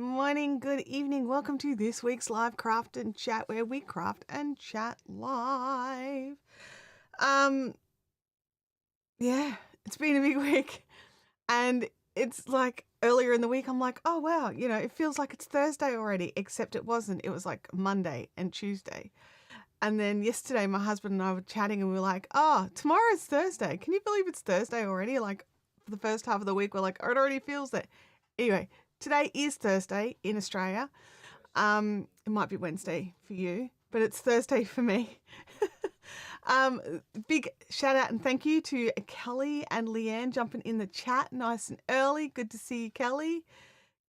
morning, good evening. Welcome to this week's live craft and chat where we craft and chat live. Yeah, it's been a big week and it's like earlier in the week I'm like, "Oh wow, it feels like it's Thursday already," except it wasn't. It was like Monday and Tuesday. And then yesterday my husband and I were chatting and we were like, "Oh, tomorrow's Thursday. Can you believe it's Thursday already?" Like for the first half of the week we're like, "Oh, it already feels that." Anyway, today is Thursday in Australia. It might be Wednesday for you, but it's Thursday for me. um, Big shout out and thank you to Kelly and Leanne jumping in the chat nice and early. Good to see you, Kelly.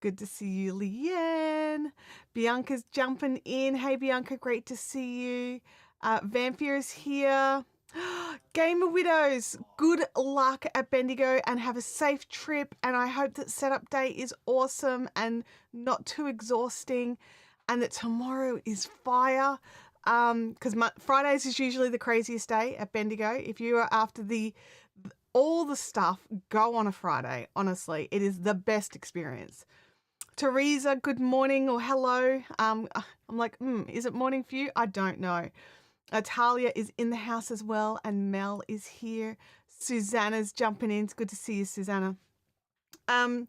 Good to see you, Leanne. Bianca's jumping in. Hey, Bianca, great to see you. Vampire is here. Gamer Widows, good luck at Bendigo and have a safe trip. And I hope that setup day is awesome and not too exhausting, and that tomorrow is fire. Because Fridays is usually the craziest day at Bendigo. If you are after all the stuff, go on a Friday. Honestly, it is the best experience. Teresa, good morning or hello. I'm like, is it morning for you? I don't know. Talia is in the house as well, and Mel is here. Susanna's jumping in. It's good to see you, Susanna. The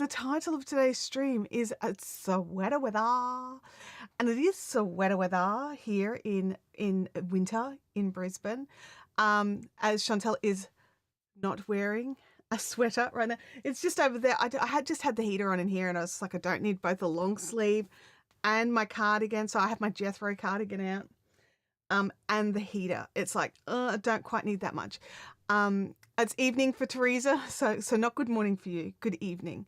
title of today's stream is "It's Sweater Weather," and it is sweater weather here in winter in Brisbane. As Chantelle is not wearing a sweater right now. It's just over there. I had just had the heater on in here, and I was like, I don't need both a long sleeve and my cardigan, so I have my Jethro cardigan out, and the heater. It's like, I don't quite need that much. It's evening for Teresa, so not good morning for you. Good evening.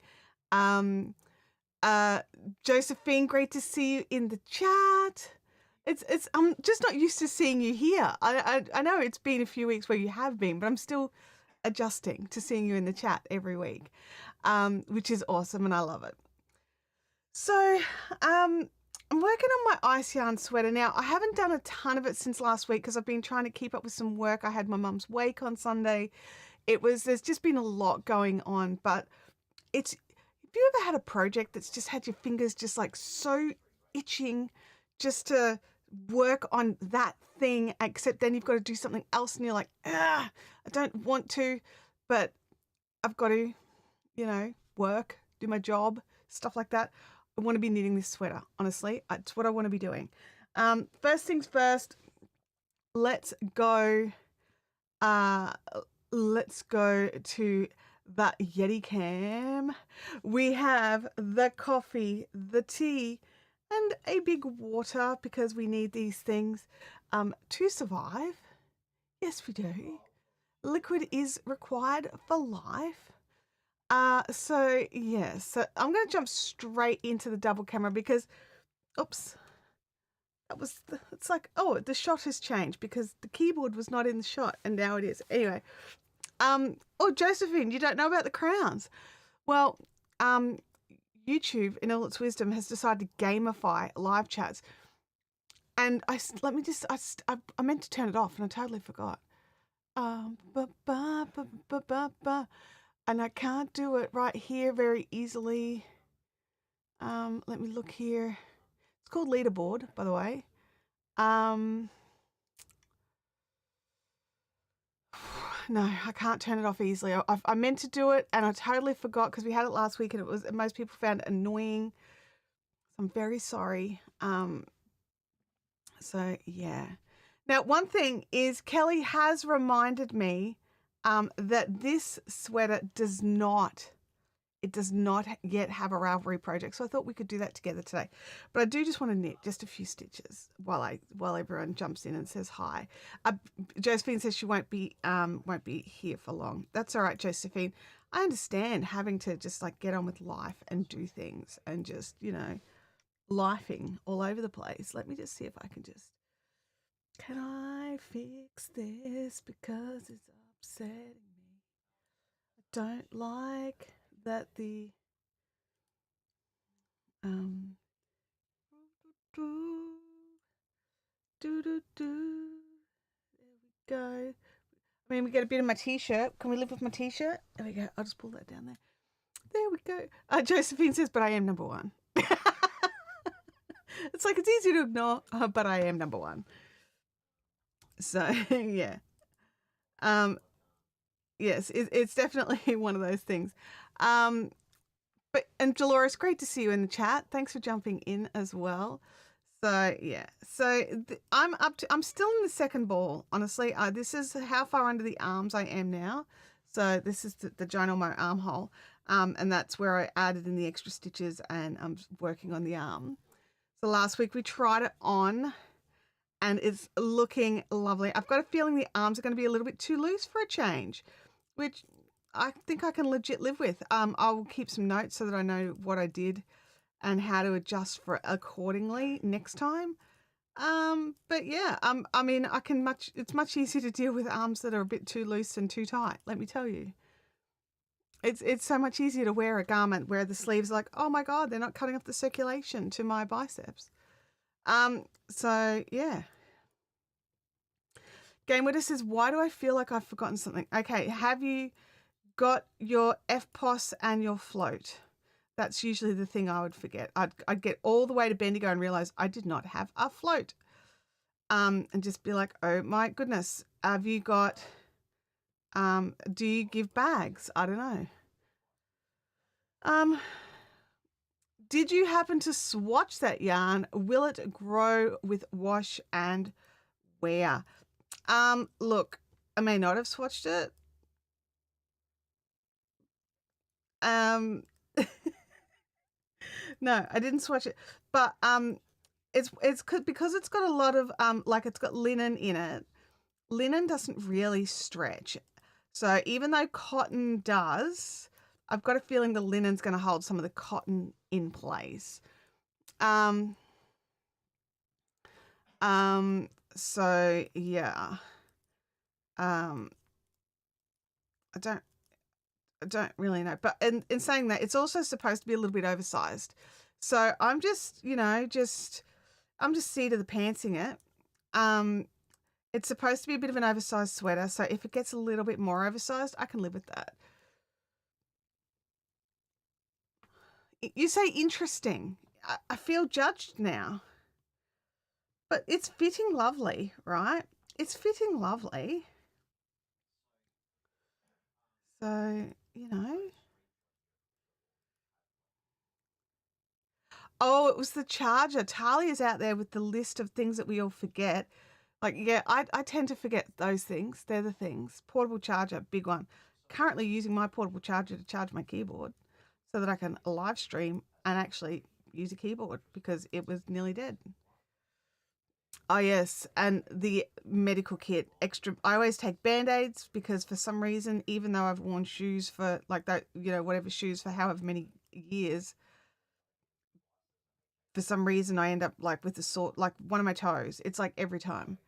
Josephine, great to see you in the chat. It's I'm just not used to seeing you here. I know it's been a few weeks where you have been, but I'm still adjusting to seeing you in the chat every week, which is awesome, and I love it. So I'm working on my ice yarn sweater now. I haven't done a ton of it since last week because I've been trying to keep up with some work. I had my mum's wake on Sunday. There's just been a lot going on, but have you ever had a project that's just had your fingers just like so itching just to work on that thing, except then you've got to do something else and you're like, I don't want to, but I've got to, work, do my job, stuff like that. I want to be knitting this sweater, honestly. It's what I want to be doing. First things first, let's go to that Yeti cam. We have the coffee, the tea, and a big water because we need these things to survive. Yes, we do. Liquid is required for life. So I'm going to jump straight into the double camera because, oops, it's like, oh, the shot has changed because the keyboard was not in the shot and now it is. Anyway, oh, Josephine, you don't know about the crowns. Well, YouTube, in all its wisdom, has decided to gamify live chats. And I meant to turn it off and I totally forgot. And I can't do it right here very easily. Let me look here. It's called Leaderboard, by the way. No, I can't turn it off easily. I meant to do it and I totally forgot because we had it last week and most people found it annoying. So I'm very sorry. So yeah. Now, one thing is Kelly has reminded me that this sweater does not yet have a Ravelry project. So I thought we could do that together today. But I do just want to knit just a few stitches while everyone jumps in and says hi. Josephine says she won't be here for long. That's all right, Josephine. I understand having to just like get on with life and do things and just, lifing all over the place. Let me just see if I can I fix this because it's upsetting me. I don't like that the there we go. I mean, we get a bit of my t-shirt. Can we live with my t-shirt? There we go. I'll just pull that down there. There we go. Josephine says, but I am number one. It's like it's easy to ignore, but I am number one. So yeah. Um, yes, it's definitely one of those things. Um, and Dolores, great to see you in the chat. Thanks for jumping in as well. So yeah, so I'm still in the second ball. Honestly, this is how far under the arms I am now. So this is the ginormo armhole, and that's where I added in the extra stitches, and I'm working on the arm. So last week we tried it on, and it's looking lovely. I've got a feeling the arms are going to be a little bit too loose for a change, which I think I can legit live with. I'll keep some notes so that I know what I did and how to adjust for it accordingly next time. But yeah, I mean, it's much easier to deal with arms that are a bit too loose and too tight, let me tell you. It's so much easier to wear a garment where the sleeves are like, oh my God, they're not cutting off the circulation to my biceps. So yeah. Game Widow says, why do I feel like I've forgotten something? Okay, have you got your FPOS and your float? That's usually the thing I would forget. I'd get all the way to Bendigo and realize I did not have a float. And just be like, oh my goodness, have you got, do you give bags? I don't know. Did you happen to swatch that yarn? Will it grow with wash and wear? Look, I may not have swatched it. No, I didn't swatch it, but it's because it's got a lot of like it's got linen in it. Linen doesn't really stretch, so even though cotton does, I've got a feeling the linen's going to hold some of the cotton in place. So yeah, I don't really know, but in saying that, it's also supposed to be a little bit oversized. So I'm just, I'm just seat of the pantsing it. It's supposed to be a bit of an oversized sweater, so if it gets a little bit more oversized, I can live with that. You say interesting. I feel judged now. But it's fitting lovely, right? It's fitting lovely. So, Oh, it was the charger. Talia's out there with the list of things that we all forget. Like, yeah, I tend to forget those things. They're the things. Portable charger, big one. Currently using my portable charger to charge my keyboard so that I can live stream and actually use a keyboard because it was nearly dead. Oh, yes. And the medical kit extra. I always take Band-Aids because for some reason, even though I've worn shoes for like that, whatever shoes for however many years, for some reason I end up like with the sore, like one of my toes. It's like every time.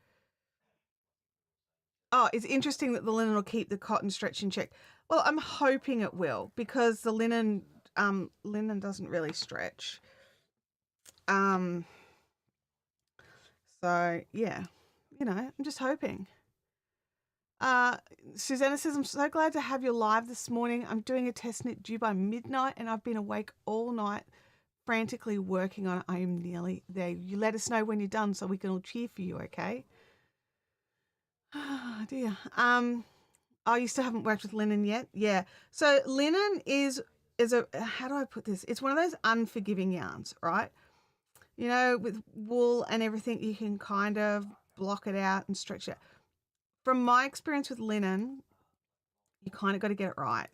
Oh, it's interesting that the linen will keep the cotton stretch in check. Well, I'm hoping it will because the linen doesn't really stretch. So yeah, I'm just hoping. Susanna says, I'm so glad to have you live this morning. I'm doing a test knit due by midnight and I've been awake all night frantically working on it. I am nearly there. You let us know when you're done so we can all cheer for you, okay? Oh dear. Oh, you still haven't worked with linen yet? Yeah. So linen is a, how do I put this? It's one of those unforgiving yarns, right? With wool and everything, you can kind of block it out and stretch it. From my experience with linen, you kind of got to get it right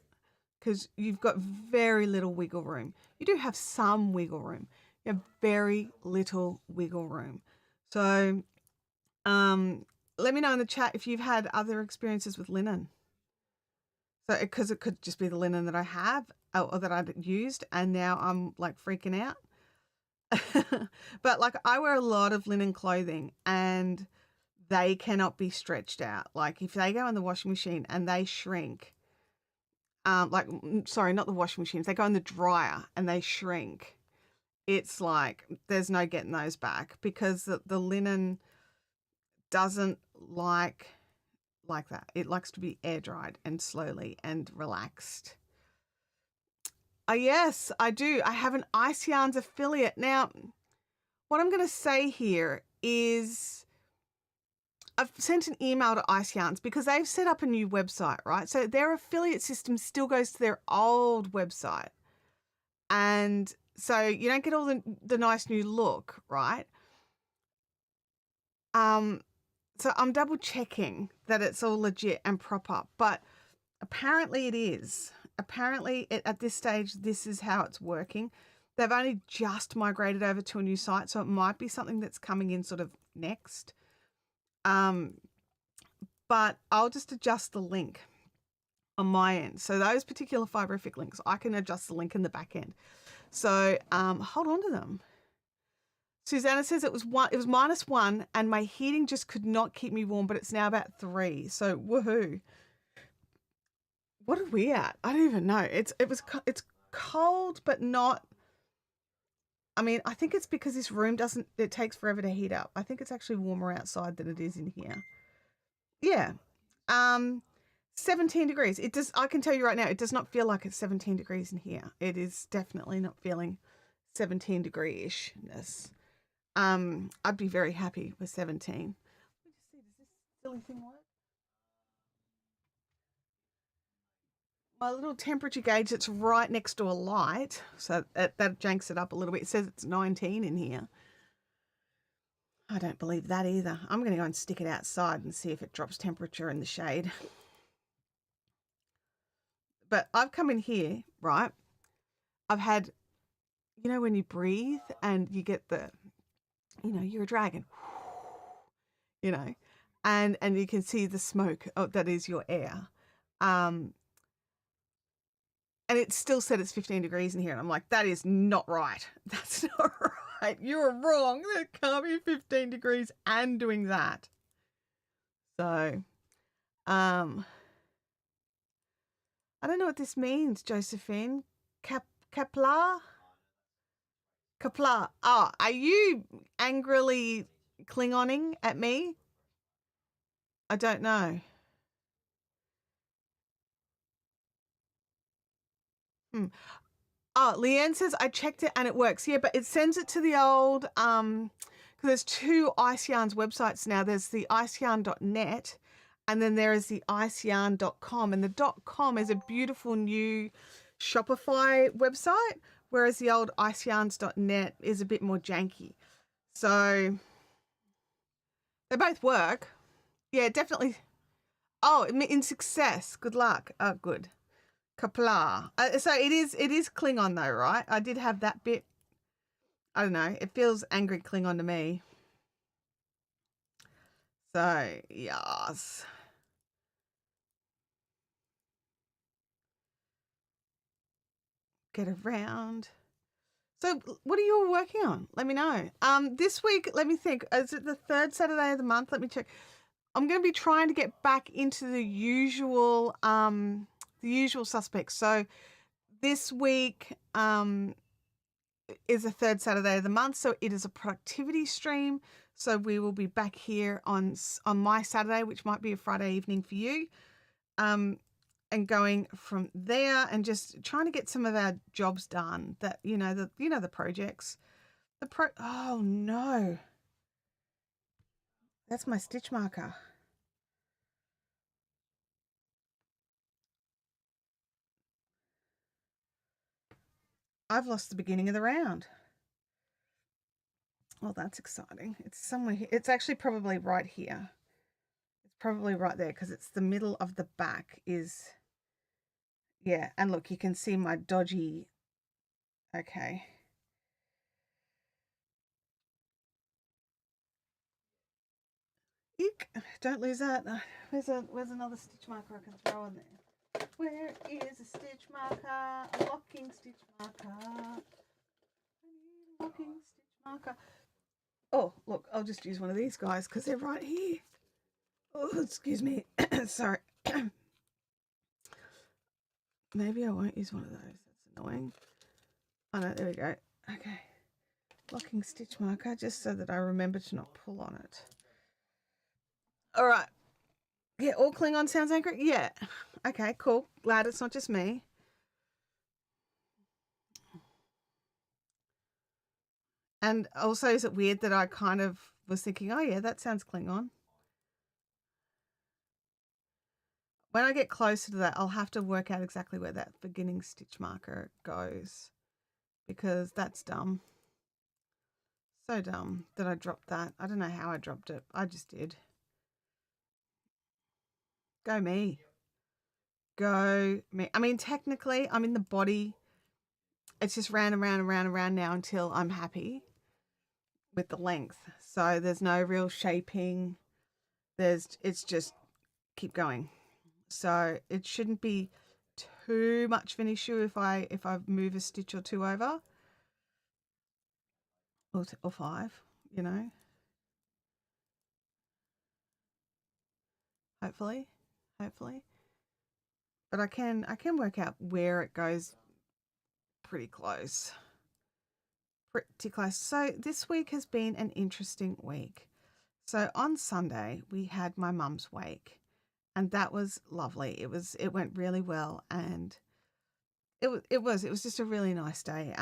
because you've got very little wiggle room. You do have some wiggle room. You have very little wiggle room. So let me know in the chat if you've had other experiences with linen. So because it could just be the linen that I have or that I'd used and now I'm like freaking out. But like I wear a lot of linen clothing and they cannot be stretched out. Like if they go in the washing machine and they shrink, sorry, not the washing machine, if they go in the dryer and they shrink, it's like there's no getting those back because the linen doesn't like that. It likes to be air dried and slowly and relaxed. Yes, I do. I have an Ice Yarns affiliate. Now, what I'm going to say here is I've sent an email to Ice Yarns because they've set up a new website, right? So their affiliate system still goes to their old website. And so you don't get all the nice new look, right? So I'm double checking that it's all legit and proper, but apparently it is. Apparently at this stage, this is how it's working. They've only just migrated over to a new site, so it might be something that's coming in sort of next. But I'll just adjust the link on my end. So those particular fiberific links, I can adjust the link in the back end. So hold on to them. Susanna says it was -1 and my heating just could not keep me warm, but it's now about 3. So woohoo. What are we at? I don't even know. It's cold, but not. I mean, I think it's because this room it takes forever to heat up. I think it's actually warmer outside than it is in here. Yeah. 17 degrees. I can tell you right now, it does not feel like it's 17 degrees in here. It is definitely not feeling 17 degree-ishness. I'd be very happy with 17. Let me just see, does this silly thing work? My little temperature gauge that's right next to a light, so that janks it up a little bit. It says it's 19 in here. I don't believe that either. I'm going to go and stick it outside and see if it drops temperature in the shade. But I've come in here, right? I've had, you know, when you breathe and you get you're a dragon, and you can see the smoke that is your air. And it still said it's 15 degrees in here. And I'm like, that is not right. That's not right. You're wrong. There can't be 15 degrees and doing that. So, I don't know what this means, Josephine. Kapla? Kapla. Oh, are you angrily Klingoning at me? I don't know. Oh, Leanne says, I checked it and it works. Yeah, but it sends it to the old, because there's 2 Ice Yarns websites now. There's the iceyarn.net and then there is the iceyarn.com. And the .com is a beautiful new Shopify website, whereas the old iceyarns.net is a bit more janky. So they both work. Yeah, definitely. Oh, in success. Good luck. Oh, good. Kapla. So it is Klingon though, right? I did have that bit. I don't know. It feels angry Klingon to me. So, yes. Get around. So, what are you all working on? Let me know. This week, let me think. Is it the 3rd Saturday of the month? Let me check. I'm going to be trying to get back into the usual suspects. So, this week is the 3rd Saturday of the month, so it is a productivity stream. So we will be back here on my Saturday, which might be a Friday evening for you, and going from there and just trying to get some of our jobs done. That the projects. Oh no, that's my stitch marker. I've lost the beginning of the round. Well, that's exciting. It's somewhere here. It's actually probably right here. It's probably right there because it's the middle of the back is. Yeah, and look, you can see my dodgy. Okay. Eek. Don't lose that. Where's another stitch marker I can throw in there? Where is a stitch marker? A locking stitch marker. I need a locking stitch marker. Oh, look, I'll just use one of these guys because they're right here. Oh, excuse me. Sorry. Maybe I won't use one of those. That's annoying. Oh no, there we go. Okay. Locking stitch marker just so that I remember to not pull on it. All right. Yeah, all Klingon sounds angry? Yeah. Okay, cool. Glad it's not just me. And also, is it weird that I kind of was thinking, oh yeah, that sounds Klingon? When I get closer to that, I'll have to work out exactly where that beginning stitch marker goes because that's dumb. So dumb that I dropped that. I don't know how I dropped it. I just did. Go me. Go me. I mean, technically, I'm in the body. It's just round and round and round and round now until I'm happy with the length. So there's no real shaping. It's just keep going. So it shouldn't be too much of an issue if I move a stitch or two over or five, you know. Hopefully, hopefully. But I can work out where it goes pretty close. Pretty close. So this week has been an interesting week. So on Sunday we had my mum's wake, and that was lovely. It went really well, and it was just a really nice day.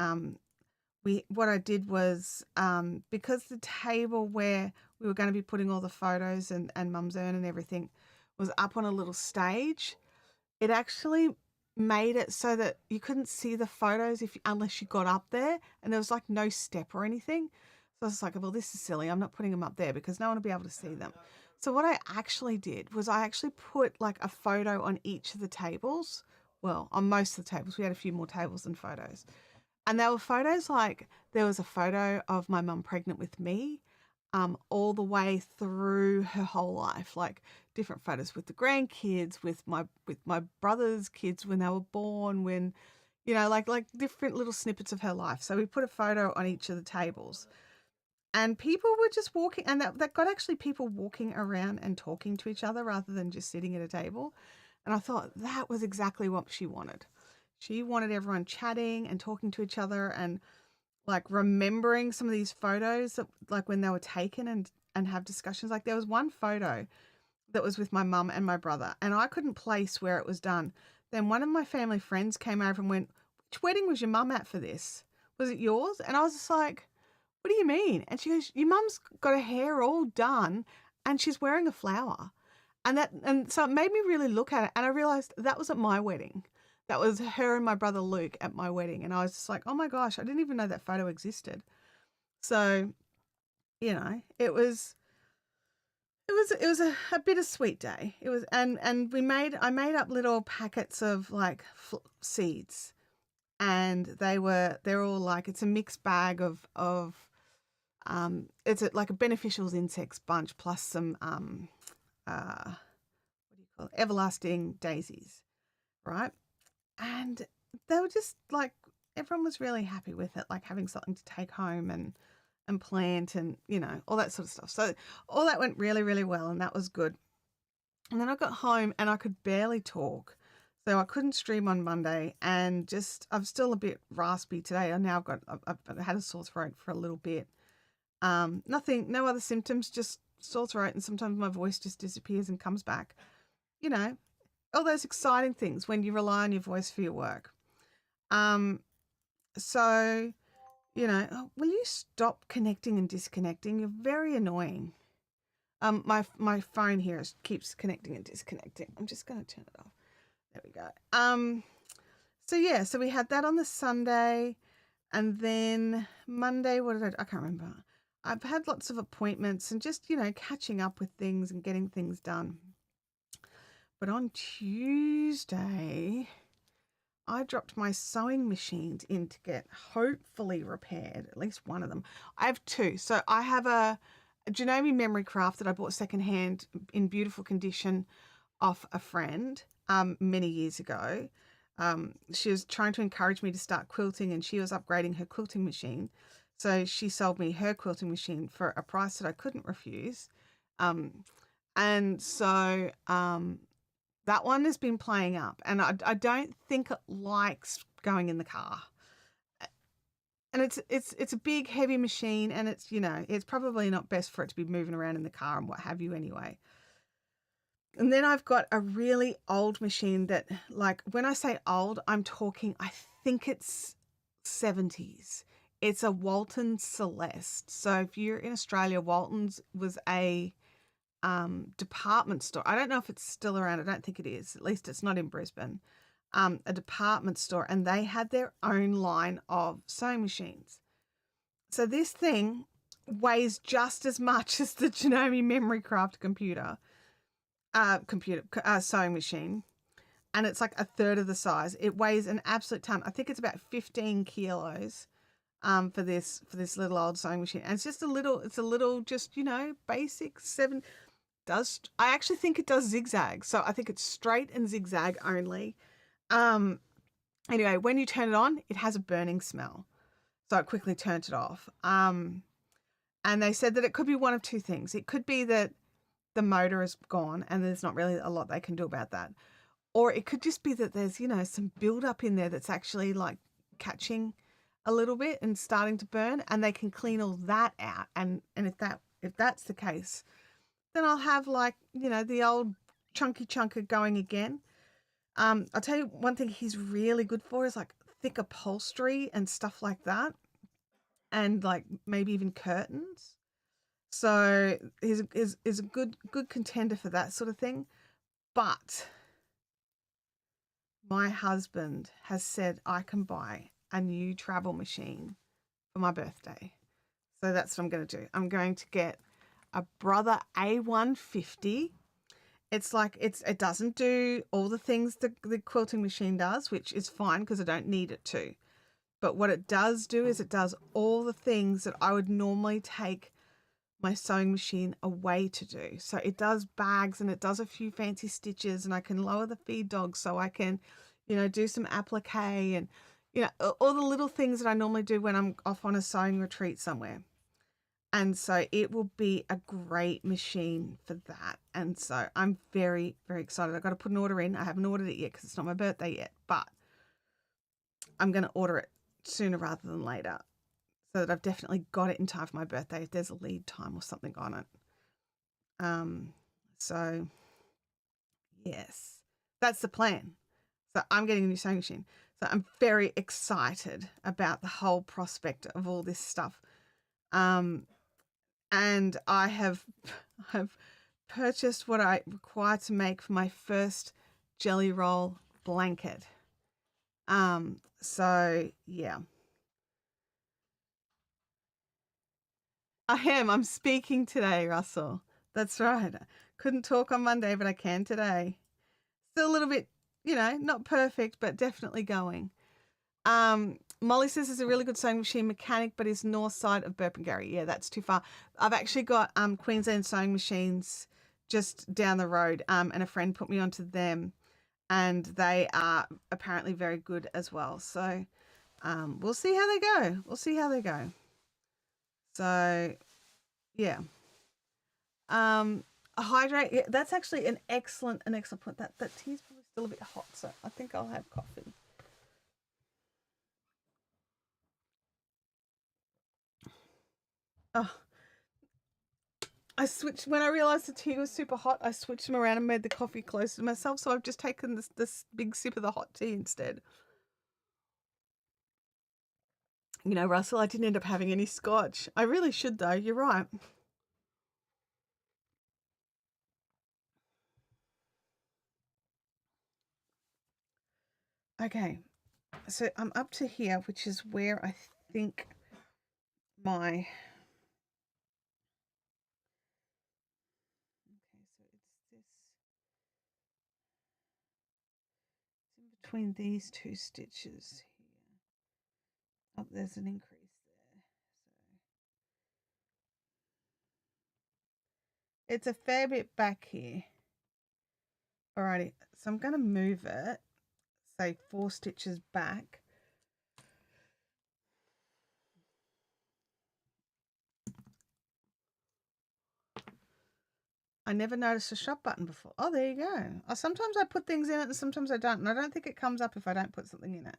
What I did was because the table where we were going to be putting all the photos and mum's urn and everything was up on a little stage. It actually made it so that you couldn't see the photos unless you got up there, and there was like no step or anything. So I was like, well, this is silly. I'm not putting them up there because no one will be able to see them. So what I actually did was I actually put like a photo on each of the tables. Well, on most of the tables. We had a few more tables than photos. And there were photos like there was a photo of my mum pregnant with me, all the way through her whole life, like different photos with the grandkids, with my brother's kids when they were born, when like different little snippets of her life. So we put a photo on each of the tables. And people were just walking, and that got actually people walking around and talking to each other rather than just sitting at a table. And I thought that was exactly what she wanted. She wanted everyone chatting and talking to each other and like remembering some of these photos that like when they were taken and have discussions. Like there was one photo that was with my mum and my brother, and I couldn't place where it was done. Then one of my family friends came over and went, "Which wedding was your mum at for this? Was it yours?" And I was just like, "What do you mean?" And she goes, "Your mum's got her hair all done and she's wearing a flower." And so it made me really look at it, and I realized that was at my wedding. That was her and my brother Luke at my wedding, and I was just like, "Oh my gosh, I didn't even know that photo existed." So, it was a bittersweet day. It was, and I made up little packets of like seeds, and they're all like it's a mixed bag of like a beneficials insects bunch plus some what do you call it, everlasting daisies, right? And they were just like everyone was really happy with it, like having something to take home and plant and all that sort of stuff. So all that went really, really well, and that was good. And then I got home and I could barely talk. So I couldn't stream on Monday, and just I'm still a bit raspy today. I've had a sore throat for a little bit. Nothing, no other symptoms, just sore throat, and sometimes my voice just disappears and comes back. You know, all those exciting things when you rely on your voice for your work. Um, so will you stop connecting and disconnecting? You're very annoying. My phone here keeps connecting and disconnecting. I'm just going to turn it off. There we go. So yeah, so we had that on the Sunday, and then Monday. What did I can't remember. I've had lots of appointments and just catching up with things and getting things done. But on Tuesday, I dropped my sewing machines in to get hopefully repaired, at least one of them. I have two. So I have a Janome Memory Craft that I bought secondhand in beautiful condition off a friend many years ago. She was trying to encourage me to start quilting, and she was upgrading her quilting machine. So she sold me her quilting machine for a price that I couldn't refuse. And so that one has been playing up, and I don't think it likes going in the car. And it's a big, heavy machine, and it's probably not best for it to be moving around in the car and what have you anyway. And then I've got a really old machine that, like, when I say old, I'm talking, I think it's 70s. It's a Walton Celeste. So if you're in Australia, Walton's was a department store. I don't know if it's still around. I don't think it is. At least it's not in Brisbane. A department store, and they had their own line of sewing machines. So this thing weighs just as much as the Janome Memory Craft sewing machine, and it's like a third of the size. It weighs an absolute ton. I think it's about 15 kilos for this little old sewing machine, and it's a little just basic seven. I actually think it does zigzag, so I think it's straight and zigzag only. Anyway, when you turn it on, it has a burning smell, so I quickly turned it off. And they said that it could be one of two things. It could be that the motor is gone and there's not really a lot they can do about that, or it could just be that there's some buildup in there that's actually like catching a little bit and starting to burn, and they can clean all that out. And if that's the case, then I'll have the old chunky chunker going again. I'll tell you one thing he's really good for is like thick upholstery and stuff like that, and like maybe even curtains. So he's a good contender for that sort of thing. But my husband has said I can buy a new travel machine for my birthday. So that's what I'm going to do. I'm going to get a Brother A150. It's like it doesn't do all the things the quilting machine does, which is fine because I don't need it to. But what it does do is it does all the things that I would normally take my sewing machine away to do. So it does bags, and it does a few fancy stitches, and I can lower the feed dog so I can, do some applique and, all the little things that I normally do when I'm off on a sewing retreat somewhere. And so it will be a great machine for that. And so I'm very, very excited. I've got to put an order in. I haven't ordered it yet because it's not my birthday yet, but I'm going to order it sooner rather than later so that I've definitely got it in time for my birthday if there's a lead time or something on it. So yes, that's the plan. So I'm getting a new sewing machine. So I'm very excited about the whole prospect of all this stuff. And I have purchased what I require to make for my first jelly roll blanket. So yeah. I'm speaking today, Russell. That's right. Couldn't talk on Monday, but I can today. Still a little bit, not perfect, but definitely going. Molly says there's a really good sewing machine mechanic, but is north side of Burpengary. Yeah, that's too far. I've actually got Queensland sewing machines just down the road, and a friend put me onto them, and they are apparently very good as well. So we'll see how they go. So yeah. Hydrate. Yeah, that's actually an excellent point. That tea's probably still a bit hot, so I think I'll have coffee. Oh, I switched when I realized the tea was super hot. I switched them around and made the coffee closer to myself. So I've just taken this big sip of the hot tea instead. Russell, I didn't end up having any scotch. I really should though. You're right. Okay, so I'm up to here, which is where I think my between these two stitches here. Oh, there's an increase there. So it's a fair bit back here. Alrighty, so I'm going to move it, say 4 stitches back. I never noticed a shop button before. Oh, there you go. Sometimes I put things in it and sometimes I don't. And I don't think it comes up if I don't put something in it.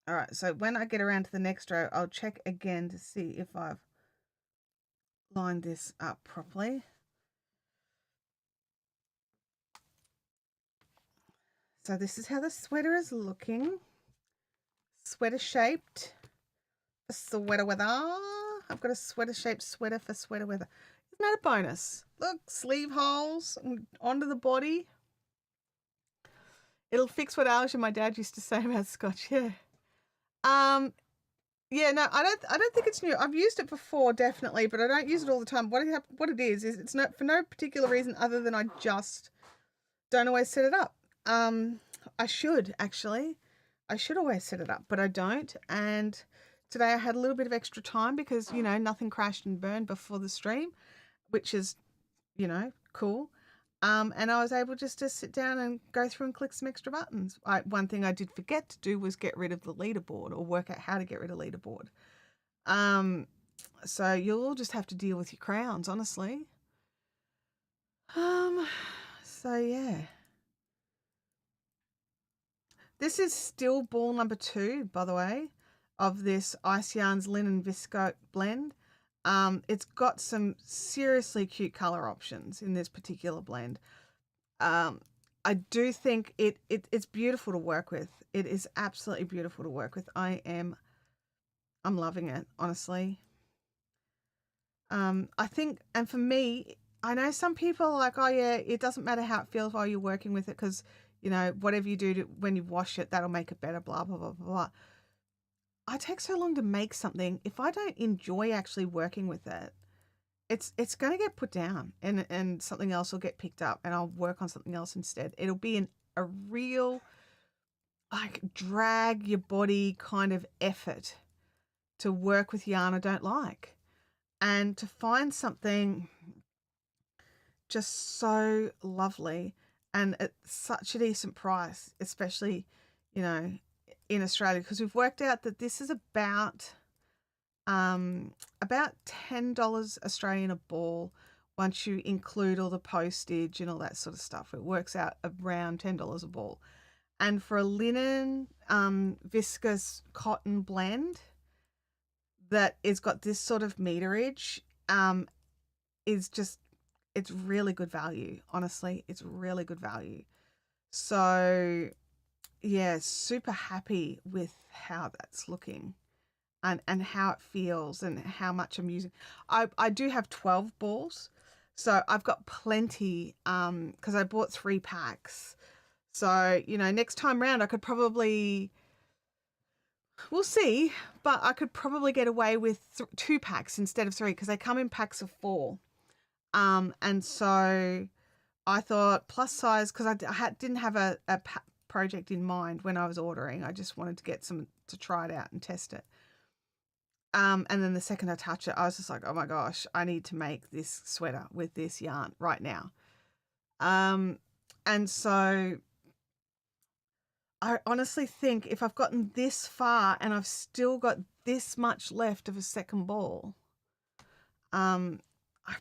All right, so when I get around to the next row, I'll check again to see if I've lined this up properly. So this is how the sweater is looking. Sweater shaped. sweater weather. I've got a sweater shaped sweater for sweater weather. Isn't that a bonus? Look, sleeve holes onto the body. It'll fix what Alicia, my dad, used to say about Scotch. Yeah. Um. Yeah. No, I don't think it's new. I've used it before, definitely, but I don't use it all the time. What it is it's not for no particular reason other than I just don't always set it up. I should actually. I should always set it up, but I don't. And today I had a little bit of extra time because nothing crashed and burned before the stream, which is cool. And I was able just to sit down and go through and click some extra buttons. One thing I did forget to do was get rid of the leaderboard or work out how to get rid of leaderboard. So you'll all just have to deal with your crowns, honestly. So yeah. This is still ball number 2, by the way, of this Ice Yarns Linen Visco blend. It's got some seriously cute color options in this particular blend. I do think it's beautiful to work with. It is absolutely beautiful to work with. I'm loving it, honestly. I think, and for me, I know some people are like, oh yeah, it doesn't matter how it feels while you're working with it because, whatever you do when you wash it, that'll make it better, blah, blah, blah, blah. I take so long to make something. If I don't enjoy actually working with it, it's going to get put down and something else will get picked up and I'll work on something else instead. It'll be a real like drag your body kind of effort to work with yarn I don't like and to find something just so lovely and at such a decent price, especially, in Australia, because we've worked out that this is about $10 Australian a ball once you include all the postage and all that sort of stuff. It works out around $10 a ball. And for a linen viscose cotton blend that has got this sort of meterage, is just, it's really good value. Honestly, it's really good value. So yeah, super happy with how that's looking and how it feels and how much I'm using. I do have 12 balls, so I've got plenty because I bought 3 packs. So, next time round I could probably, we'll see, but I could probably get away with 2 packs instead of 3 because they come in packs of 4. And so I thought plus size, because I didn't have a project in mind when I was ordering. I just wanted to get some to try it out and test it. And then the second I touch it, I was just like, oh my gosh, I need to make this sweater with this yarn right now. And so I honestly think if I've gotten this far and I've still got this much left of a second ball, I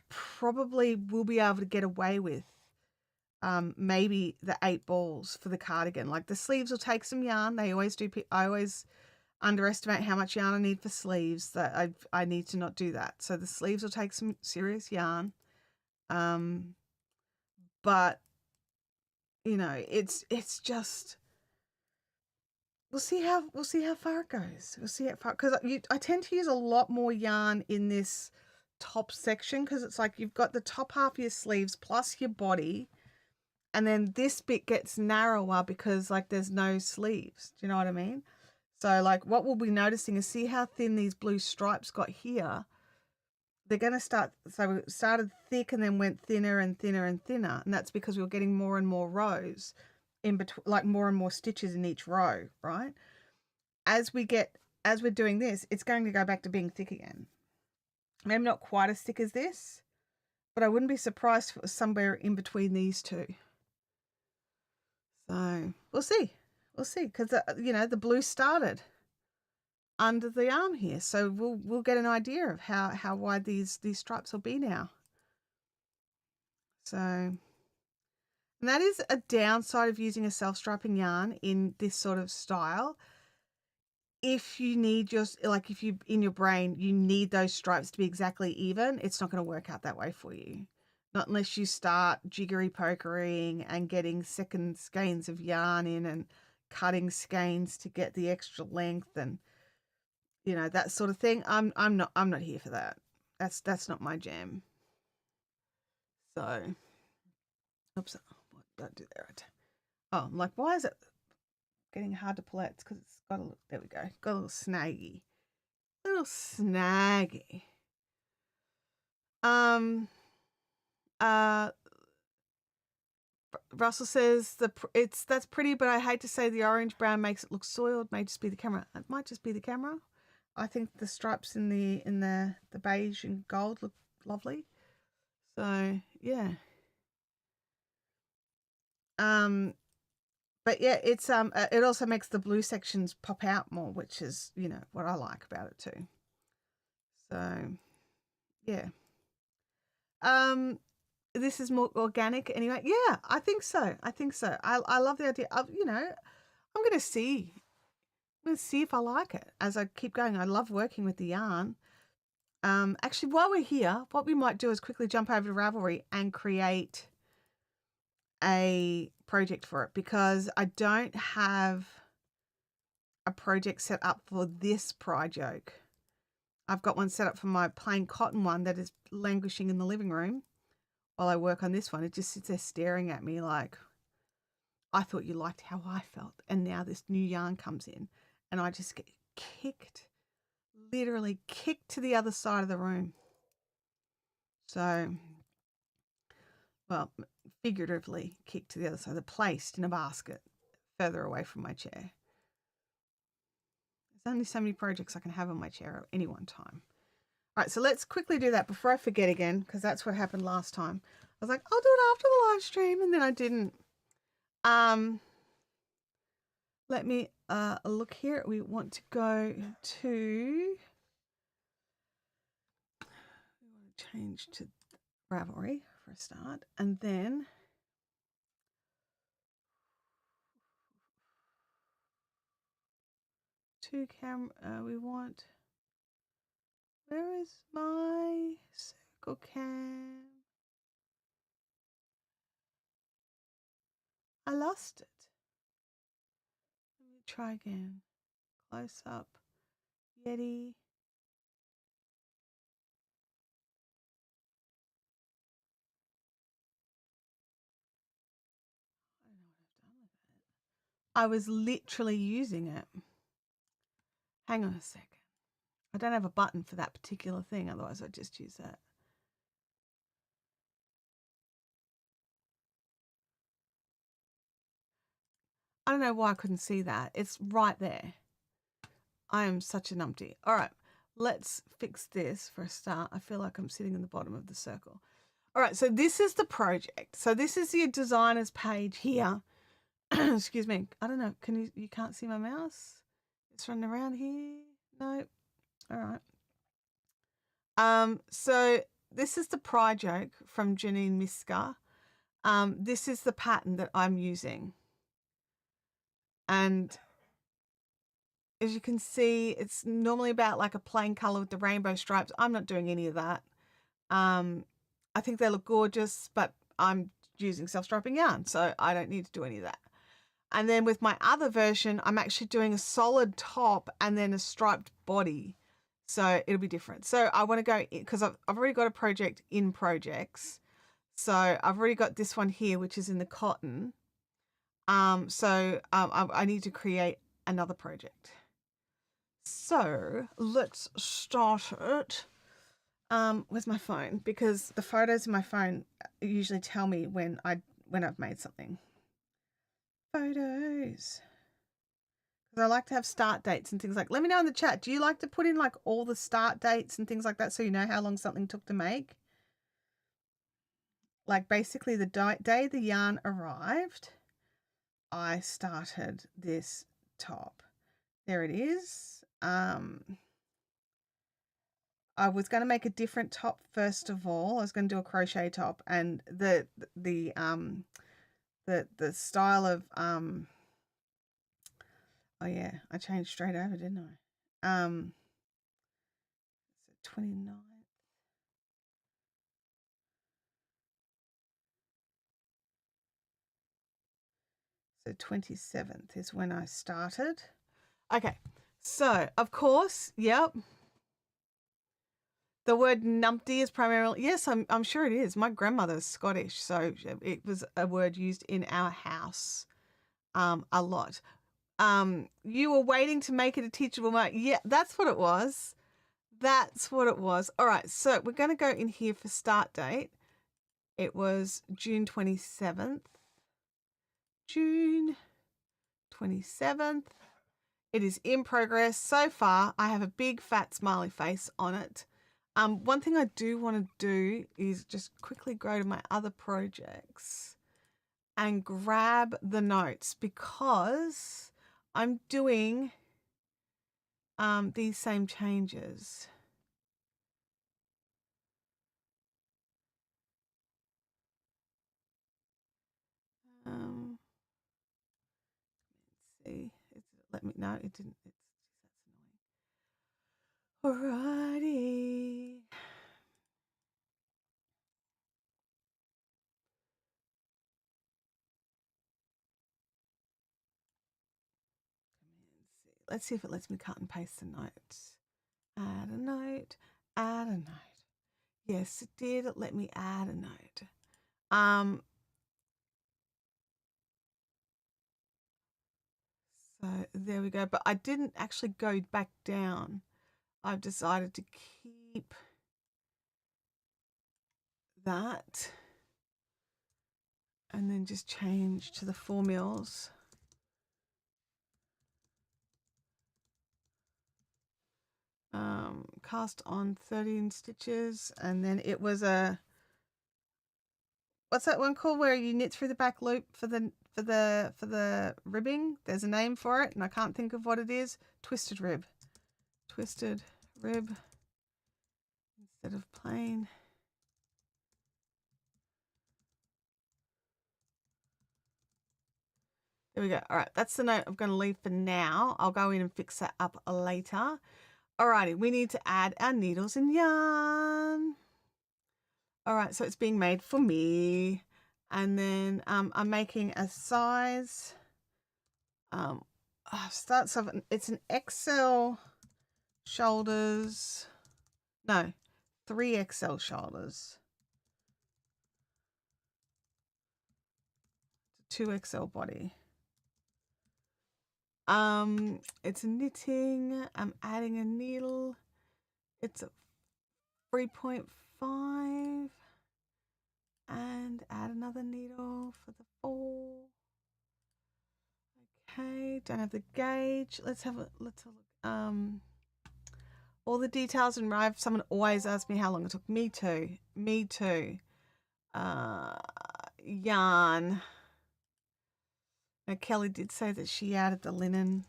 probably will be able to get away with maybe the 8 balls for the cardigan. Like the sleeves will take some yarn. They always do. I always underestimate how much yarn I need for sleeves. That I need to not do that. So the sleeves will take some serious yarn. But it's just we'll see how far it goes. We'll see how far, because I tend to use a lot more yarn in this top section because it's like you've got the top half of your sleeves plus your body, and then this bit gets narrower because like there's no sleeves. Do you know what I mean? So like what we'll be noticing is, see how thin these blue stripes got here? They're going to start, so it started thick and then went thinner and thinner and thinner, and that's because we were getting more and more rows in between, like more and more stitches in each row, right? As we're doing this, it's going to go back to being thick again. Maybe not quite as thick as this, but I wouldn't be surprised if it was somewhere in between these two. So we'll see. We'll see, because the blue started under the arm here, so we'll get an idea of how wide these stripes will be now. So, and that is a downside of using a self-striping yarn in this sort of style. If you need if you in your brain you need those stripes to be exactly even, it's not going to work out that way for you. Not unless you start jiggery pokering and getting second skeins of yarn in and cutting skeins to get the extra length, and you know, that sort of thing. I'm not here for that. That's not my jam. So, oops, what did I do there? Oh, I'm like, why is it getting hard to pull out? It's because it's got a little, there we go, got a little snaggy. Little snaggy. Uh, Russell says that's pretty, but I hate to say the orange brown makes it look soiled. May just be the camera. It might just be the camera. I think the stripes in the beige and gold look lovely. So yeah. But yeah, it's it also makes the blue sections pop out more, which is, you know, what I like about it too. So yeah. This is more organic anyway. Yeah, I think so. I love the idea of, you know, I'm gonna see. I'm gonna see if I like it as I keep going. I love working with the yarn. Actually, while we're here, what we might do is quickly jump over to Ravelry and create a project for it, because I don't have a project set up for this project. I've got one set up for my plain cotton one that is languishing in the living room while I work on this one. It just sits there staring at me like, I thought you liked how I felt. And now this new yarn comes in and I just get kicked, literally kicked to the other side of the room. So, well, figuratively kicked to the other side, placed in a basket further away from my chair. There's only so many projects I can have on my chair at any one time. All right, so let's quickly do that before I forget again, because that's what happened last time. I was like, I'll do it after the live stream, and then I didn't. Let me look here. We want to go to, we want to change to Ravelry for a start, and then to camera. We want, where is my circle cam? I lost it. Let me try again. Close up. Yeti. I don't know what I've done with it. I was literally using it. Hang on a second. I don't have a button for that particular thing, otherwise I'd just use that. I don't know why I couldn't see that. It's right there. I am such a numpty. All right, let's fix this for a start. I feel like I'm sitting in the bottom of the circle. All right, so this is the project. So this is your designer's page here. Excuse me. I don't know. You can't see my mouse? It's running around here. No. All right. So this is the project from Janine Miska. This is the pattern that I'm using. And as you can see, it's normally about like a plain color with the rainbow stripes. I'm not doing any of that. I think they look gorgeous, but I'm using self-striping yarn, so I don't need to do any of that. And then with my other version, I'm actually doing a solid top and then a striped body. So it'll be different. So I want to go, because I've already got a project in projects. So I've already got this one here, which is in the cotton. I need to create another project. So let's start it. Where's my phone? Because the photos in my phone usually tell me when I've made something. Photos. Because I like to have start dates and things like. Let me know in the chat. Do you like to put in like all the start dates and things like that so you know how long something took to make? Like basically the day the yarn arrived, I started this top. There it is. I was going to make a different top first of all. I was going to do a crochet top, and the style of oh yeah, I changed straight over, didn't I? So 29th. So 27th is when I started. Okay, So, of course, yep. The word numpty is primarily, yes, I'm sure it is. My grandmother's Scottish, so it was a word used in our house a lot. You were waiting to make it a teachable moment. Yeah, that's what it was. That's what it was. All right, so we're going to go in here for start date. It was June 27th. June 27th. It is in progress. So far, I have a big fat smiley face on it. One thing I do want to do is just quickly go to my other projects and grab the notes because I'm doing these same changes. Let's see. Let me know. It didn't. That's annoying. Alrighty. Let's see if it lets me cut and paste the notes. Add a note. Add a note. Yes, it did. Let me add a note. So there we go. But I didn't actually go back down. I've decided to keep that and then just change to the formulas. Cast on 13 stitches, and then it was a, what's that one called where you knit through the back loop for the ribbing? There's a name for it and I can't think of what it is. Twisted rib instead of plain. There we go. All right, that's the note I'm going to leave for now. I'll go in and fix that up later. Alrighty, we need to add our needles and yarn. All right, so it's being made for me. And then I'm making a size. Starts off, it's an XL shoulders. No, 3XL shoulders. 2XL body. It's knitting. I'm adding a needle. It's a 3.5. And add another needle for the 4. Okay, don't have the gauge. Let's have a look. All the details and arrive. Someone always asks me how long it took. Me too. Me too. Yarn. Now, Kelly did say that she added the linen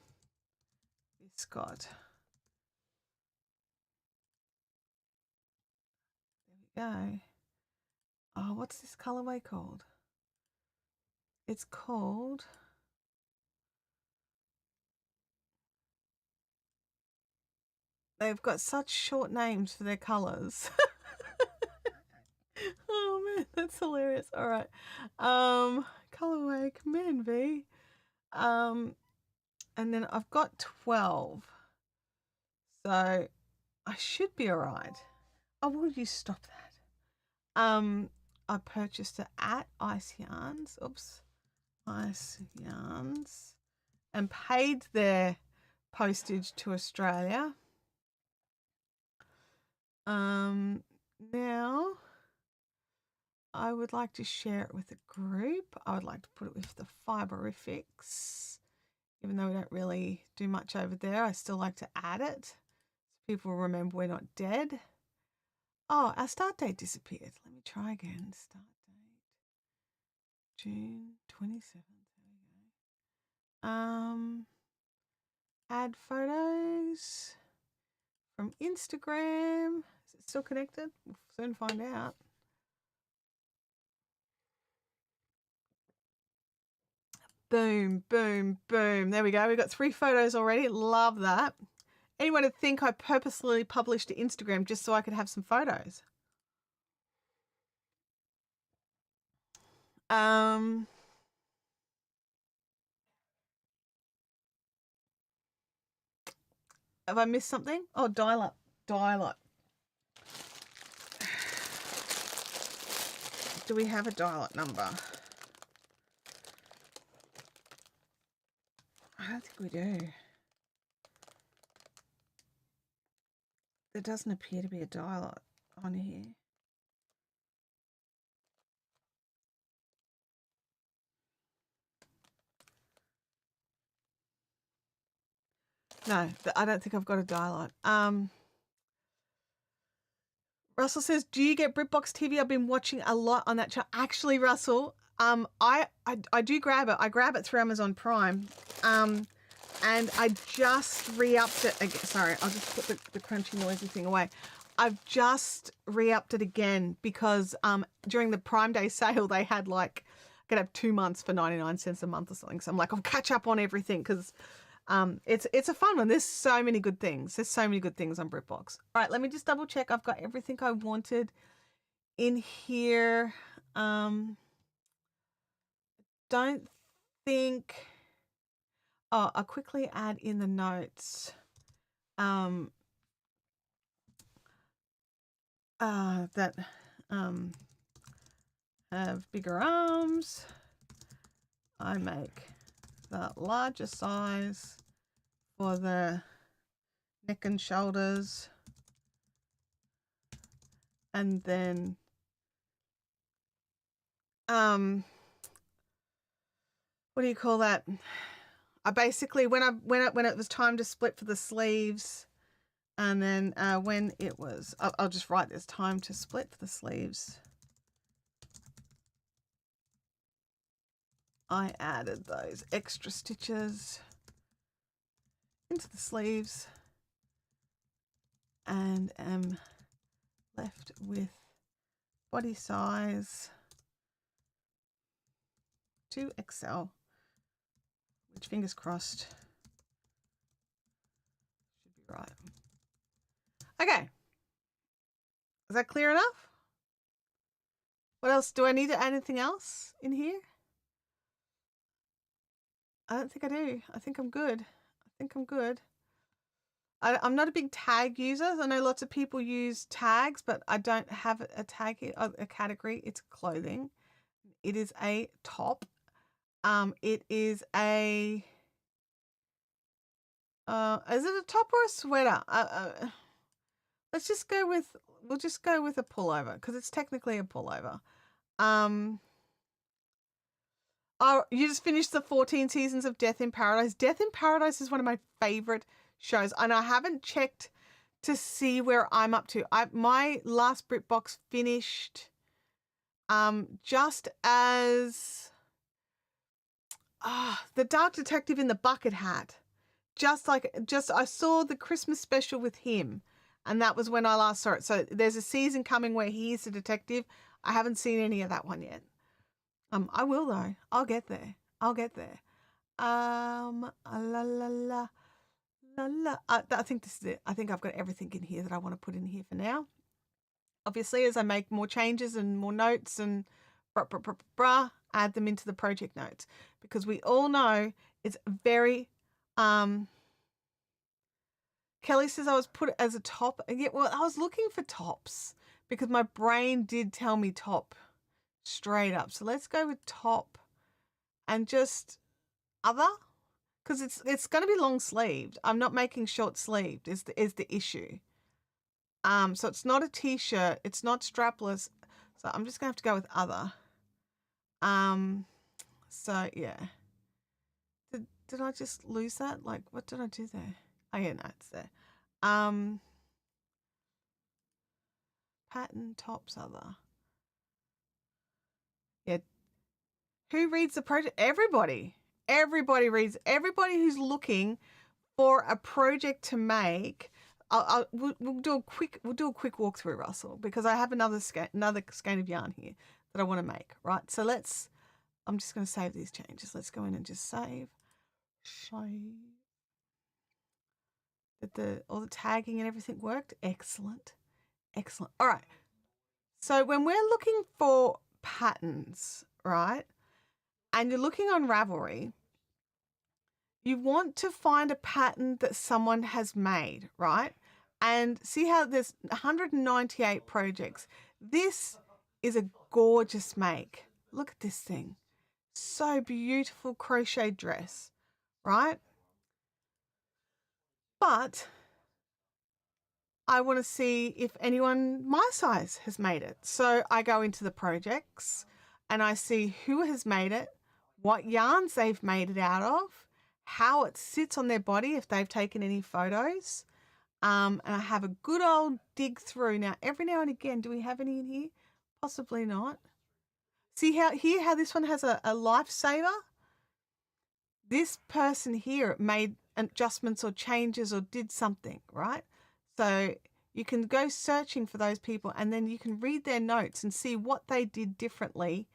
viscot. There we go. Oh, what's this colorway called? It's called... They've got such short names for their colors. Oh man, that's hilarious. All right. Colorway, Command V. And then I've got 12. So I should be all right. Oh, will you stop that? I purchased it at Ice Yarns. Oops. Ice Yarns. And paid their postage to Australia. Now I would like to share it with a group. I would like to put it with the Fiberifics. Even though we don't really do much over there, I still like to add it so people remember we're not dead. Oh, our start date disappeared. Let me try again. Start date June 27th. There we go. Add photos from Instagram. Is it still connected? We'll soon find out. Boom, boom, boom. There we go. We've got 3 photos already. Love that. Anyone would think I purposely published to Instagram just so I could have some photos. Have I missed something? Oh, dial up. Dial up. Do we have a dial-up number? I don't think we do. There doesn't appear to be a dial-up on here. No, I don't think I've got a dial-up. Russell says, do you get BritBox TV? I've been watching a lot on that channel. Actually, Russell, I do grab it. I grab it through Amazon Prime. And I just re-upped it again. Sorry, I'll just put the crunchy noisy thing away. I've just re-upped it again because during the Prime Day sale, they had like, I could have 2 months for 99 cents a month or something. So I'm like, I'll catch up on everything because it's a fun one. There's so many good things. There's so many good things on BritBox. All right, let me just double check. I've got everything I wanted in here. Don't think. Oh, I'll quickly add in the notes. That have bigger arms. I make the larger size for the neck and shoulders. And then what do you call that? I basically when it was time to split for the sleeves, and then when it was, I'll just write this, time to split for the sleeves. I added those extra stitches into the sleeves and am left with body size 2XL, which fingers crossed should be right. Okay. Is that clear enough? What else? Do I need to add anything else in here? I don't think I do. I think I'm good. I'm not a big tag user. I know lots of people use tags, but I don't have a tag, a category. It's clothing. It is a top. It is a, is it a top or a sweater? We'll just go with a pullover because it's technically a pullover. Oh, you just finished the 14 seasons of Death in Paradise. Death in Paradise is one of my favorite shows, and I haven't checked to see where I'm up to. My last BritBox finished just as the Dark Detective in the Bucket Hat. I saw the Christmas special with him, and that was when I last saw it. So there's a season coming where he's a detective. I haven't seen any of that one yet. I will though. I'll get there. La la la la la. I think this is it. I think I've got everything in here that I want to put in here for now. Obviously, as I make more changes and more notes and add them into the project notes, because we all know it's very. Kelly says I was put it as a top. Yeah, well, I was looking for tops because my brain did tell me top straight up. So let's go with top and just other, because it's going to be long sleeved. I'm not making short sleeved is the issue. So it's not a t-shirt, it's not strapless. So I'm just going to have to go with other. So yeah. Did I just lose that? Like, what did I do there? Oh yeah, no, it's there. Pattern tops other. Yeah. Who reads the project? Everybody. Everybody reads. Everybody who's looking for a project to make. We'll do a quick walkthrough, Russell, because I have another skein of yarn here that I want to make. Right. So I'm just going to save these changes. Let's go in and just save. That all the tagging and everything worked. Excellent. All right. So when we're looking for patterns, right, and you're looking on Ravelry, you want to find a pattern that someone has made, right? And see how there's 198 projects. This is a gorgeous make. Look at this thing. So beautiful crochet dress, right? But I want to see if anyone my size has made it. So I go into the projects and I see who has made it, what yarns they've made it out of, how it sits on their body if they've taken any photos. And I have a good old dig through. Now, every now and again, do we have any in here? Possibly not. See how this one has a lifesaver? This person here made adjustments or changes or did something, right? So you can go searching for those people and then you can read their notes and see what they did differently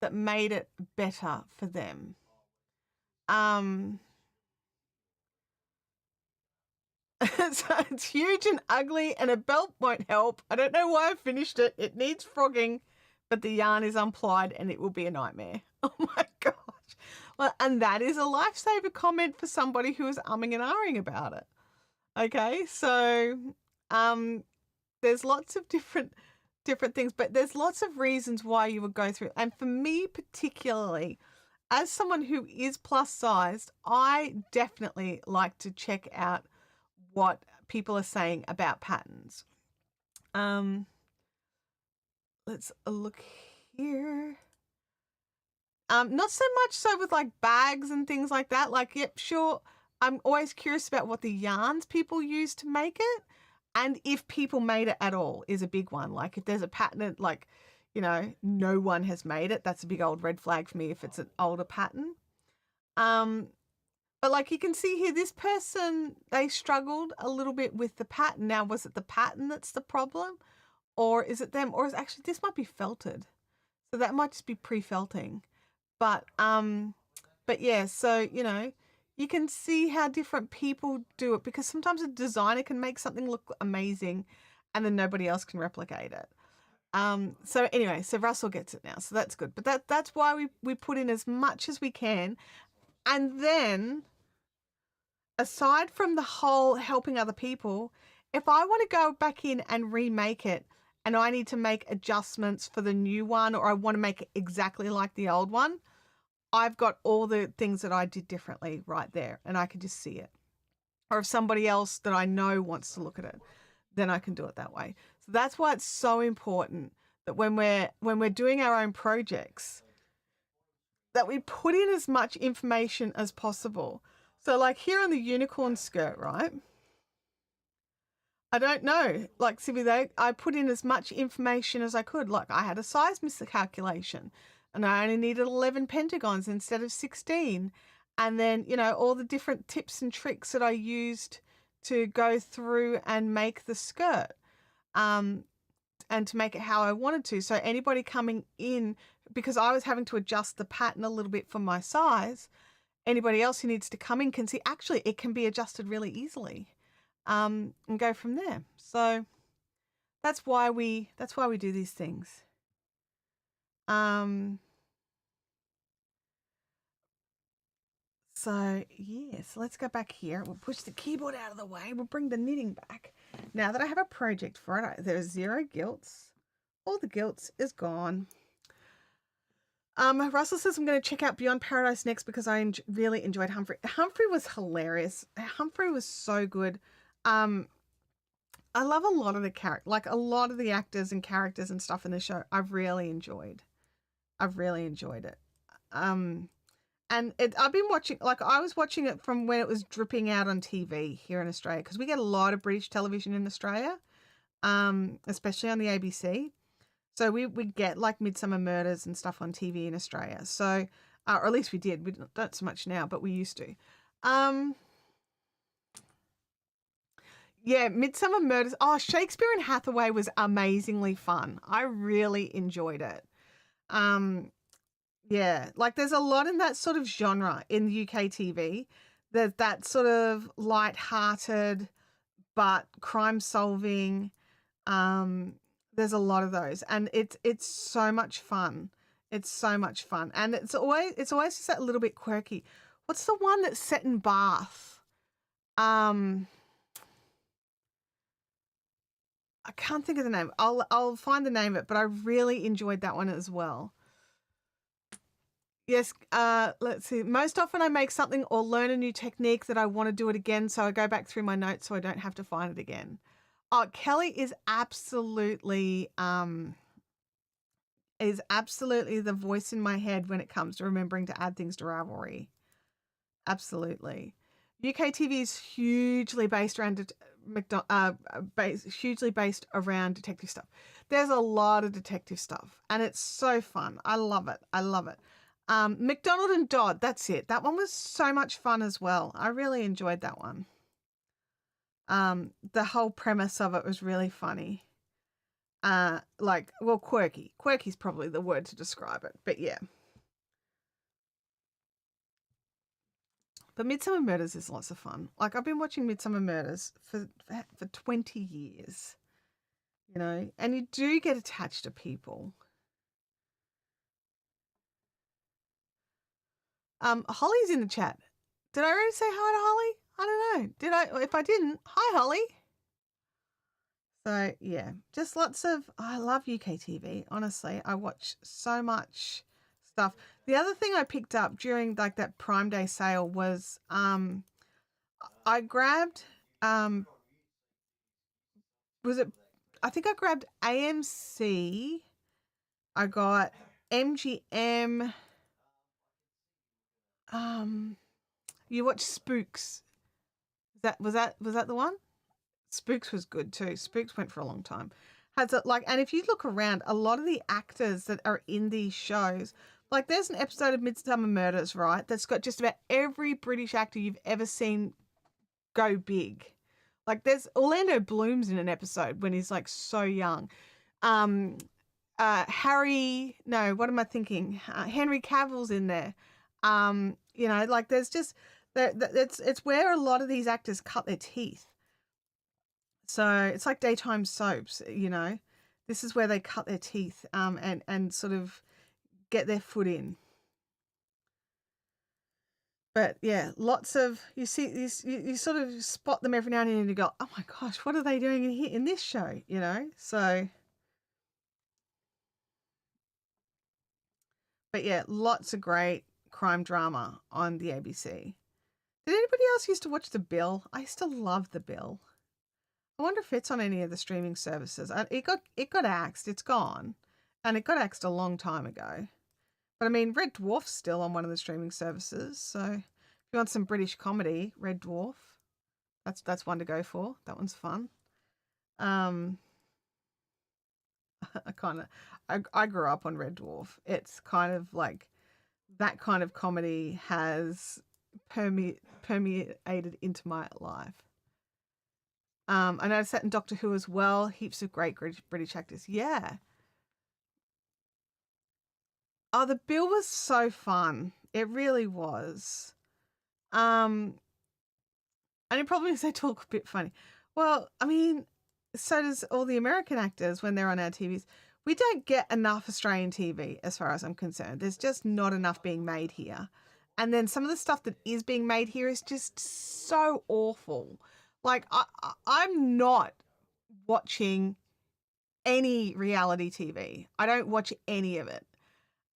that made it better for them. So it's huge and ugly and a belt won't help. I don't know why I finished it. It needs frogging, but the yarn is unplied and it will be a nightmare. Oh my gosh. Well, and that is a lifesaver comment for somebody who is umming and ahhing about it. Okay, so there's lots of different things, but there's lots of reasons why you would go through. And for me particularly, as someone who is plus sized, I definitely like to check out what people are saying about patterns. Let's look here. Not so much so with like bags and things like that. Like, yep, sure. I'm always curious about what the yarns people use to make it. And if people made it at all is a big one. Like if there's a pattern that like, no one has made it, that's a big old red flag for me if it's an older pattern. But like you can see here, this person, they struggled a little bit with the pattern. Now, was it the pattern that's the problem? Or is it them? Or is actually this might be felted. So that might just be pre-felting. But yeah, so, you can see how different people do it because sometimes a designer can make something look amazing and then nobody else can replicate it. So anyway, so Russell gets it now. So that's good. But that's why we put in as much as we can. And then aside from the whole helping other people, if I want to go back in and remake it and I need to make adjustments for the new one or I want to make it exactly like the old one, I've got all the things that I did differently right there and I can just see it. Or if somebody else that I know wants to look at it, then I can do it that way. So that's why it's so important that when we're doing our own projects, that we put in as much information as possible. So like here on the unicorn skirt, right? I don't know, like I put in as much information as I could. Like I had a size miscalculation and I only needed 11 pentagons instead of 16. And then, all the different tips and tricks that I used to go through and make the skirt and to make it how I wanted to. So anybody coming in, because I was having to adjust the pattern a little bit for my size, anybody else who needs to come in can see actually it can be adjusted really easily and go from there. So that's why we do these things. So yes, let's go back here. We'll push the keyboard out of the way. We'll bring the knitting back. Now that I have a project for it, there's 0 gilts. All the gilts is gone. Russell says I'm going to check out Beyond Paradise next because I really enjoyed Humphrey. Humphrey was hilarious. Humphrey was so good. I love a lot of the a lot of the actors and characters and stuff in the show. I've really enjoyed it. And I've been watching, I was watching it from when it was dripping out on TV here in Australia because we get a lot of British television in Australia, especially on the ABC. So we get like Midsummer Murders and stuff on TV in Australia. So, or at least we did. We don't so much now, but we used to. Yeah, Midsummer Murders. Oh, Shakespeare and Hathaway was amazingly fun. I really enjoyed it. Yeah, like there's a lot in that sort of genre in UK TV. There's that sort of light-hearted but crime-solving. There's a lot of those, and it's so much fun. It's so much fun, and it's always just that little bit quirky. What's the one that's set in Bath? Um, I can't think of the name. I'll find the name of it, but I really enjoyed that one as well. Yes, let's see. Most often I make something or learn a new technique that I want to do it again, so I go back through my notes so I don't have to find it again. Oh, Kelly is absolutely the voice in my head when it comes to remembering to add things to Ravelry. Absolutely. UK TV is hugely based around hugely based around detective stuff. There's a lot of detective stuff, and it's so fun. I love it. I love it. McDonald and Dodd, that's it. That one was so much fun as well. I really enjoyed that one. The whole premise of it was really funny. Quirky. Quirky's probably the word to describe it, but yeah. But Midsummer Murders is lots of fun. Like, I've been watching Midsummer Murders for 20 years, you know, and you do get attached to people. Holly's in the chat. Did I already say hi to Holly? I don't know. Did I? If I didn't, hi, Holly. So, yeah, just lots of, I love UK TV, honestly. I watch so much stuff. The other thing I picked up during like that Prime Day sale was I grabbed was it I think I grabbed AMC. I got MGM. You watch Spooks. Was that the one? Spooks was good too. Spooks went for a long time. Has it like, and if you look around, a lot of the actors that are in these shows, like there's an episode of Midsummer Murders, right? That's got just about every British actor you've ever seen go big. Like there's Orlando Bloom's in an episode when he's like so young. Um, Harry, no, what am I thinking? Henry Cavill's in there. You know, like there's just it's where a lot of these actors cut their teeth. So it's like daytime soaps, you know. This is where they cut their teeth and sort of get their foot in. But yeah, lots of you see these you sort of spot them every now and then and you go, oh my gosh, what are they doing in here in this show? You know? So but yeah, lots of great crime drama on the ABC. Did anybody else used to watch The Bill? I used to love The Bill. I wonder if it's on any of the streaming services. It got axed. It's gone, and it got axed a long time ago. But I mean, Red Dwarf's still on one of the streaming services. So if you want some British comedy, Red Dwarf, that's one to go for. That one's fun. Um, I grew up on Red Dwarf. It's kind of like that kind of comedy has permeated into my life. I noticed that in Doctor Who as well. Heaps of great British actors. Yeah. Oh, the bill was so fun. It really was. Um, and it probably is they talk a bit funny. Well, I mean, so does all the American actors when they're on our TVs. We don't get enough Australian TV as far as I'm concerned. There's just not enough being made here. And then some of the stuff that is being made here is just so awful. Like I'm not watching any reality TV. I don't watch any of it.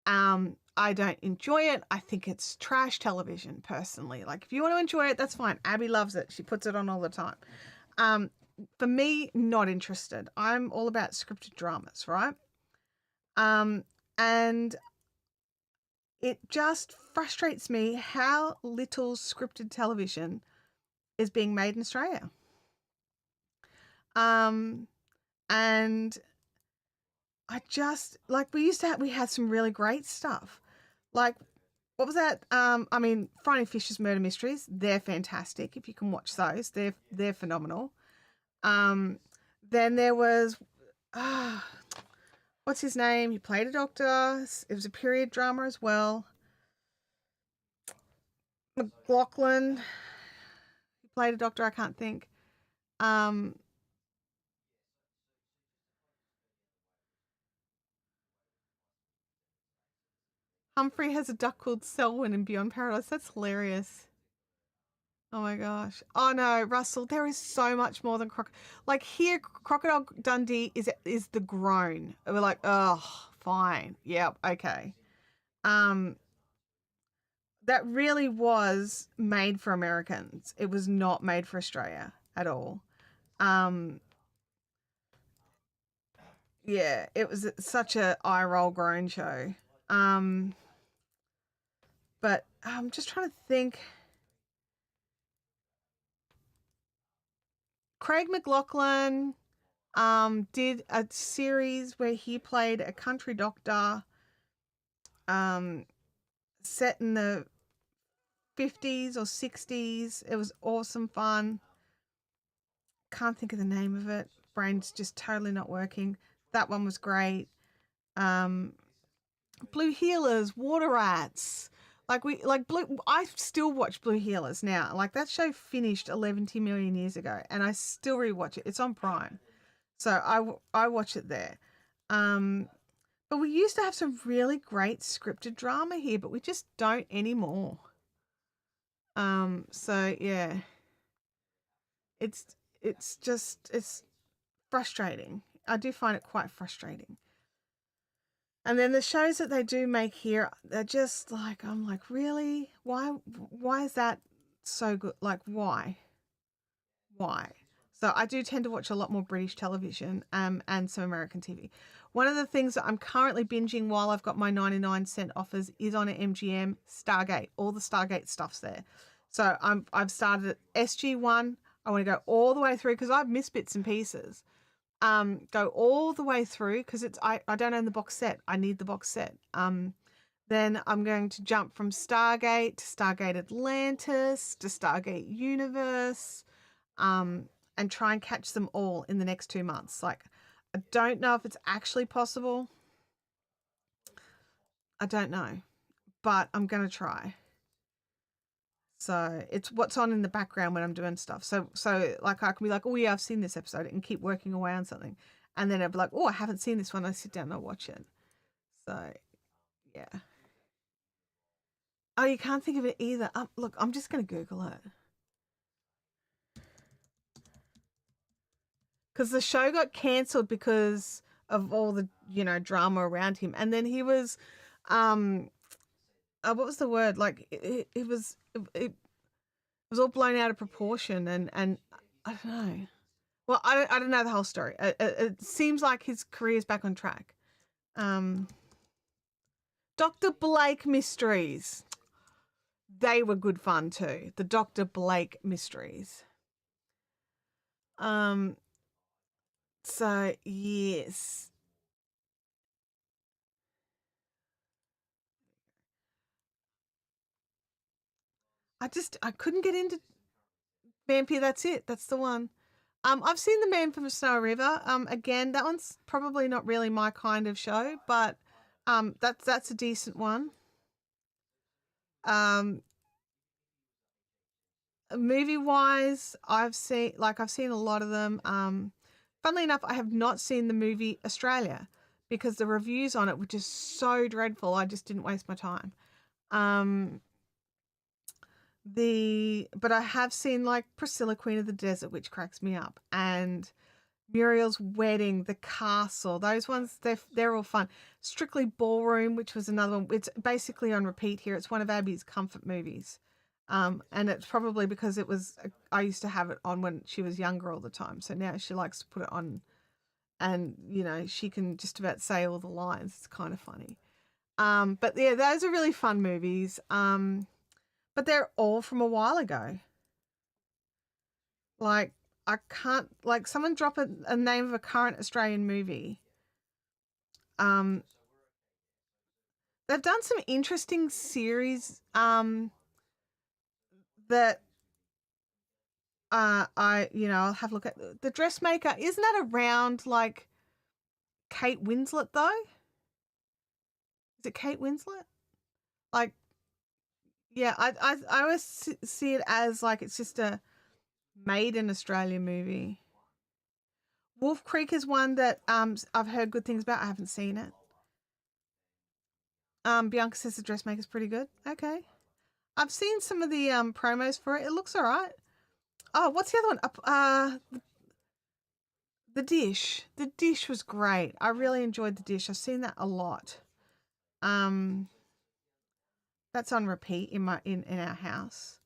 I don't enjoy it. I think it's trash television personally. Like if you want to enjoy it, that's fine. Abby loves it. She puts it on all the time. Um, for me, not interested. I'm all about scripted dramas, right? And it just frustrates me how little scripted television is being made in Australia. And I just like we had some really great stuff. Like what was that? I mean, Friday Fisher's Murder Mysteries, they're fantastic. If you can watch those, they're phenomenal. Then there was what's his name? He played a doctor. It was a period drama as well. McLaughlin, he played a doctor, I can't think. Um Humphrey has a duck called Selwyn in Beyond Paradise. That's hilarious. Oh my gosh. Oh no, Russell, there is so much more than like here, Crocodile Dundee is the groan. We're like, oh, fine. Yep, okay. Um, that really was made for Americans. It was not made for Australia at all. Um, yeah, it was such a eye roll groan show. Um, but I'm just trying to think. Craig McLachlan did a series where he played a country doctor um, set in the 50s or 60s. It was awesome fun. Can't think of the name of it. Brain's just totally not working. That one was great. Um, Blue Healers, Water Rats. I still watch Blue Healers now. Like that show finished 11 million years ago and I still rewatch it. It's on Prime. So I watch it there. But we used to have some really great scripted drama here, but we just don't anymore. So yeah. It's it's frustrating. I do find it quite frustrating. And then the shows that they do make here, they're just like I'm like, really? Why is that so good? Like why? Why? So I do tend to watch a lot more British television and some American TV. One of the things that I'm currently binging while I've got my 99-cent offers is on MGM Stargate. All the Stargate stuff's there. So I've started at SG1. I want to go all the way through because I've missed bits and pieces. Go all the way through because I don't own the box set. I need the box set. Then I'm going to jump from Stargate to Stargate Atlantis to Stargate Universe. And try and catch them all in the next 2 months. Like, I don't know if it's actually possible. I don't know, but I'm going to try. So it's what's on in the background when I'm doing stuff. So like I can be like, oh yeah, I've seen this episode and keep working away on something. And then I'd be like, oh, I haven't seen this one. I sit down and I watch it. So yeah. Oh, you can't think of it either. Look, I'm just going to Google it. Because the show got cancelled because of all the drama around him, and then he was, what was the word? Like it was all blown out of proportion, and I don't know. Well, I don't know the whole story. It seems like his career's back on track. Dr. Blake Mysteries, they were good fun too. The Dr. Blake Mysteries. So yes. I couldn't get into Vampire. That's it. That's the one. I've seen The Man from Snow River. Again, that one's probably not really my kind of show, but that's a decent one. Movie wise, I've seen a lot of them. Funnily enough, I have not seen the movie Australia because the reviews on it were just so dreadful. I just didn't waste my time. But I have seen like Priscilla, Queen of the Desert, which cracks me up, and Muriel's Wedding, The Castle. Those ones, they're all fun. Strictly Ballroom, which was another one. It's basically on repeat here. It's one of Abby's comfort movies. And it's probably because I used to have it on when she was younger all the time. So now she likes to put it on and, she can just about say all the lines. It's kind of funny. But yeah, those are really fun movies. But they're all from a while ago. Like, I can't, like, someone drop a name of a current Australian movie. They've done some interesting series, that, I'll have a look at. The Dressmaker. Isn't that around, like, Kate Winslet, though? Is it Kate Winslet? Like, yeah, I always see it as, like, it's just a made in Australia movie. Wolf Creek is one that I've heard good things about. I haven't seen it. Bianca says the dressmaker's pretty good. Okay. I've seen some of the promos for it. It looks all right. Oh, what's the other one? The Dish. The Dish was great. I really enjoyed The Dish. I've seen that a lot. Um, that's on repeat in our house.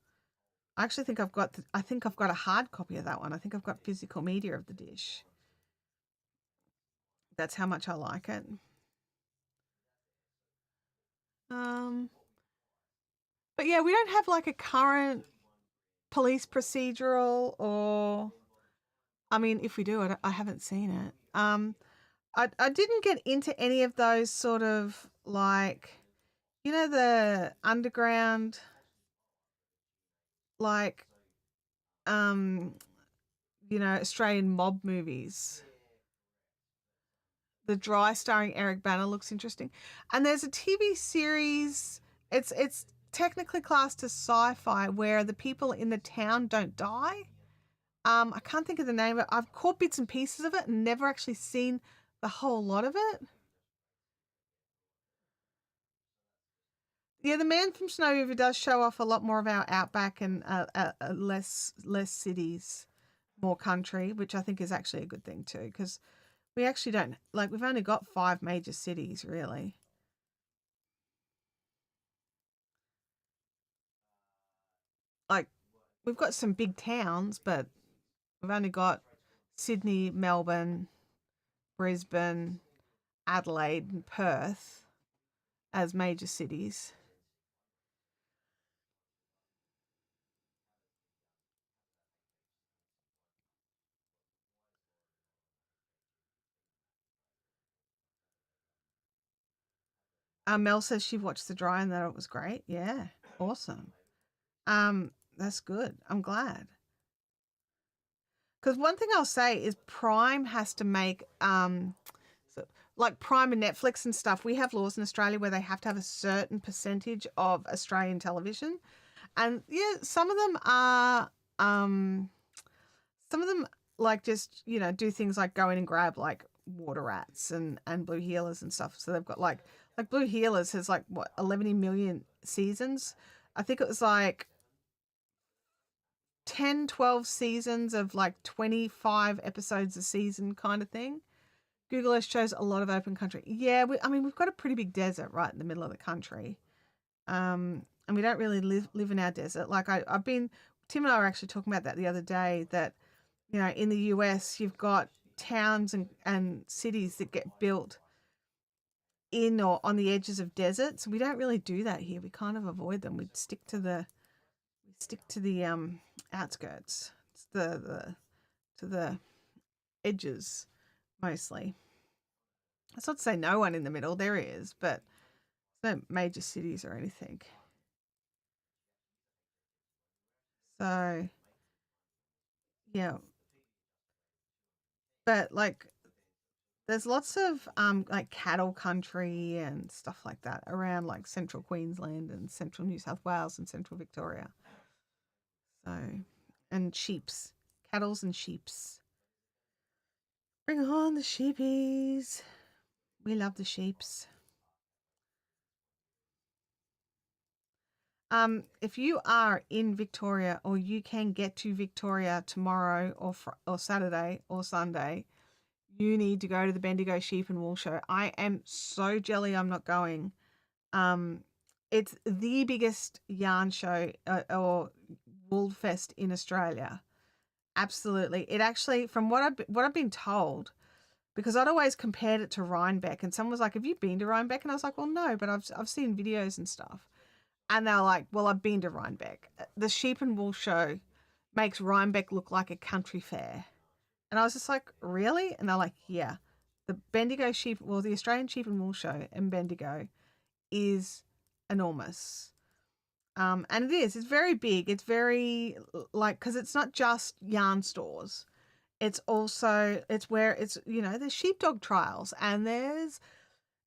I actually think I've got a hard copy of that one. I think I've got physical media of The Dish. That's how much I like it. But yeah, we don't have like a current police procedural, or I mean, if we do, I haven't seen it. I didn't get into any of those sort of like, the underground, like, um, Australian mob movies. The Dry starring Eric Banner looks interesting, and there's a TV series. It's technically classed as sci-fi where the people in the town don't die. I can't think of the name of it. I've caught bits and pieces of it and never actually seen the whole lot of it. Yeah, the Man from Snow River does show off a lot more of our outback and less cities, more country, which I think is actually a good thing too, because we actually don't we've only got 5 major cities really. Like we've got some big towns, but we've only got Sydney, Melbourne, Brisbane, Adelaide, and Perth as major cities. Mel says she watched The Dry and that it was great. Yeah, awesome. That's good. I'm glad. Because one thing I'll say is Prime has to make so, like Prime and Netflix and stuff. We have laws in Australia where they have to have a certain percentage of Australian television, and yeah, some of them like just do things like go in and grab like water rats and blue healers and stuff. So they've got like Blue Healers has like what 11 million seasons. I think it was like 10, 12 seasons of like 25 episodes a season kind of thing. Google Earth shows a lot of open country. Yeah, I mean, we've got a pretty big desert right in the middle of the country. And we don't really live in our desert. Like I've been, Tim and I were actually talking about that the other day, that, in the US, you've got towns and cities that get built in or on the edges of deserts. We don't really do that here. We kind of avoid them. We stick to the outskirts. It's the to the edges mostly. That's not to say no one in the middle. There is, but no major cities or anything. So yeah, but like there's lots of like cattle country and stuff like that around like central Queensland and central New South Wales and central Victoria. So and sheeps, cattle's and sheeps. Bring on the sheepies. We love the sheeps. If you are in Victoria or you can get to Victoria tomorrow or Saturday or Sunday, you need to go to the Bendigo Sheep and Wool Show. I am so jelly I'm not going. Um, it's the biggest yarn show or wool fest in Australia. Absolutely. It actually, from what I've been told, because I'd always compared it to Rhinebeck, and someone was like, "Have you been to Rhinebeck?" And I was like, "Well, no, but I've seen videos and stuff." And they're like, "Well, I've been to Rhinebeck. The Sheep and Wool Show makes Rhinebeck look like a country fair." And I was just like, "Really?" And they're like, "Yeah, the Australian Sheep and Wool Show in Bendigo is enormous." And it is. It's very big. It's very like because it's not just yarn stores. It's where there's sheepdog trials and there's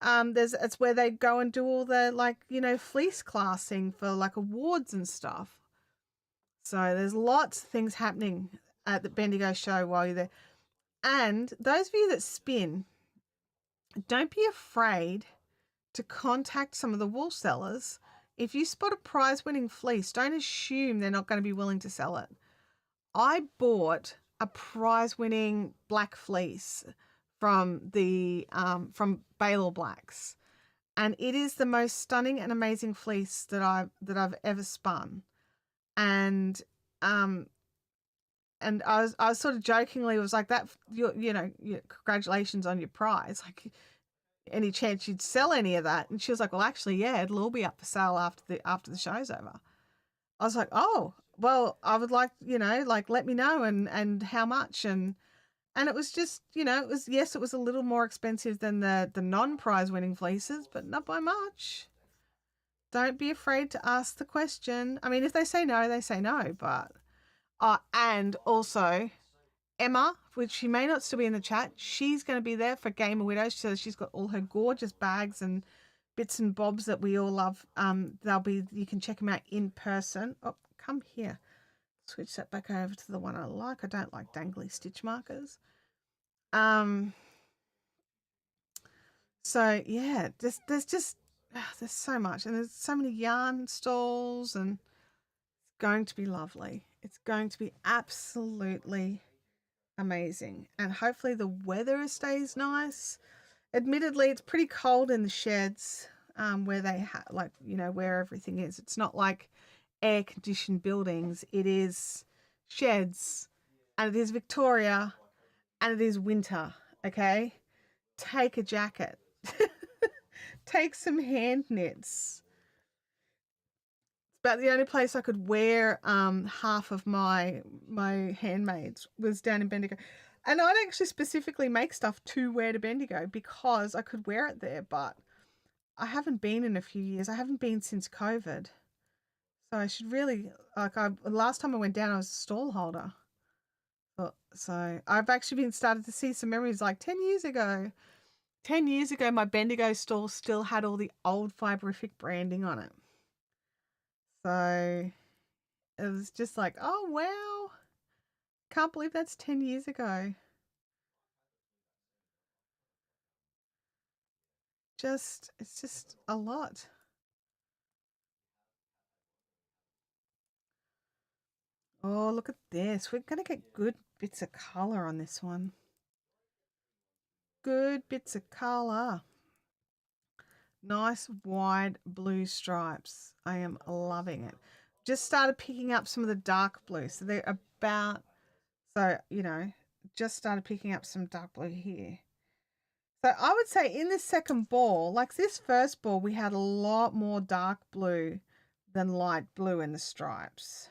it's where they go and do all the fleece classing for like awards and stuff. So there's lots of things happening at the Bendigo show while you're there. And those of you that spin, don't be afraid to contact some of the wool sellers. If you spot a prize-winning fleece, don't assume they're not going to be willing to sell it. I bought a prize-winning black fleece from the from Baylor Blacks, and it is the most stunning and amazing fleece that I've ever spun. And I was sort of jokingly was like that, congratulations on your prize. Like, any chance you'd sell any of that? And she was like, well, actually, yeah, it'll all be up for sale after the show's over. I was like, oh, well, I would like, like, let me know and how much. And it was just, it was a little more expensive than the non-prize winning fleeces, but not by much. Don't be afraid to ask the question. I mean, if they say no, they say no, but and also Emma, which she may not still be in the chat, she's going to be there for Gamer Widows. So she's got all her gorgeous bags and bits and bobs that we all love. You can check them out in person. Oh, come here. Switch that back over to the one I like. I don't like dangly stitch markers. So yeah, there's so much, and there's so many yarn stalls, and it's going to be lovely. It's going to be absolutely amazing, and hopefully the weather stays nice. Admittedly, it's pretty cold in the sheds, where they where everything is. It's not like air conditioned buildings. It is sheds, and it is Victoria, and it is winter. Okay, take a jacket. Take some hand knits. It's about the only place I could wear half of my handmaids was down in Bendigo. And I'd actually specifically make stuff to wear to Bendigo because I could wear it there, but I haven't been in a few years. I haven't been since COVID. So I should really, last time I went down, I was a stall holder. So I've actually been started to see some memories like 10 years ago. 10 years ago, my Bendigo stall still had all the old Fibrific branding on it. So it was just like, oh, wow. Can't believe that's 10 years ago. It's just a lot. Oh, look at this. We're going to get good bits of color on this one. Good bits of color. Nice wide blue stripes. I am loving it. Just started picking up some of the dark blue. So they're about, just started picking up some dark blue here. So I would say in the second ball, like this first ball, we had a lot more dark blue than light blue in the stripes.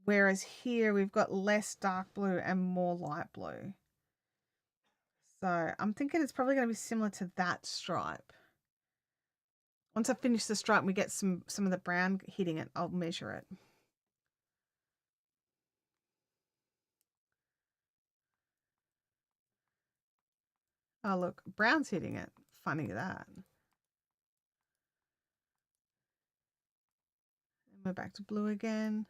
Whereas here we've got less dark blue and more light blue. So I'm thinking it's probably going to be similar to that stripe. Once I finish the stripe and we get some of the brown hitting it, I'll measure it. Oh, look, brown's hitting it. Funny that. And we're back to blue again.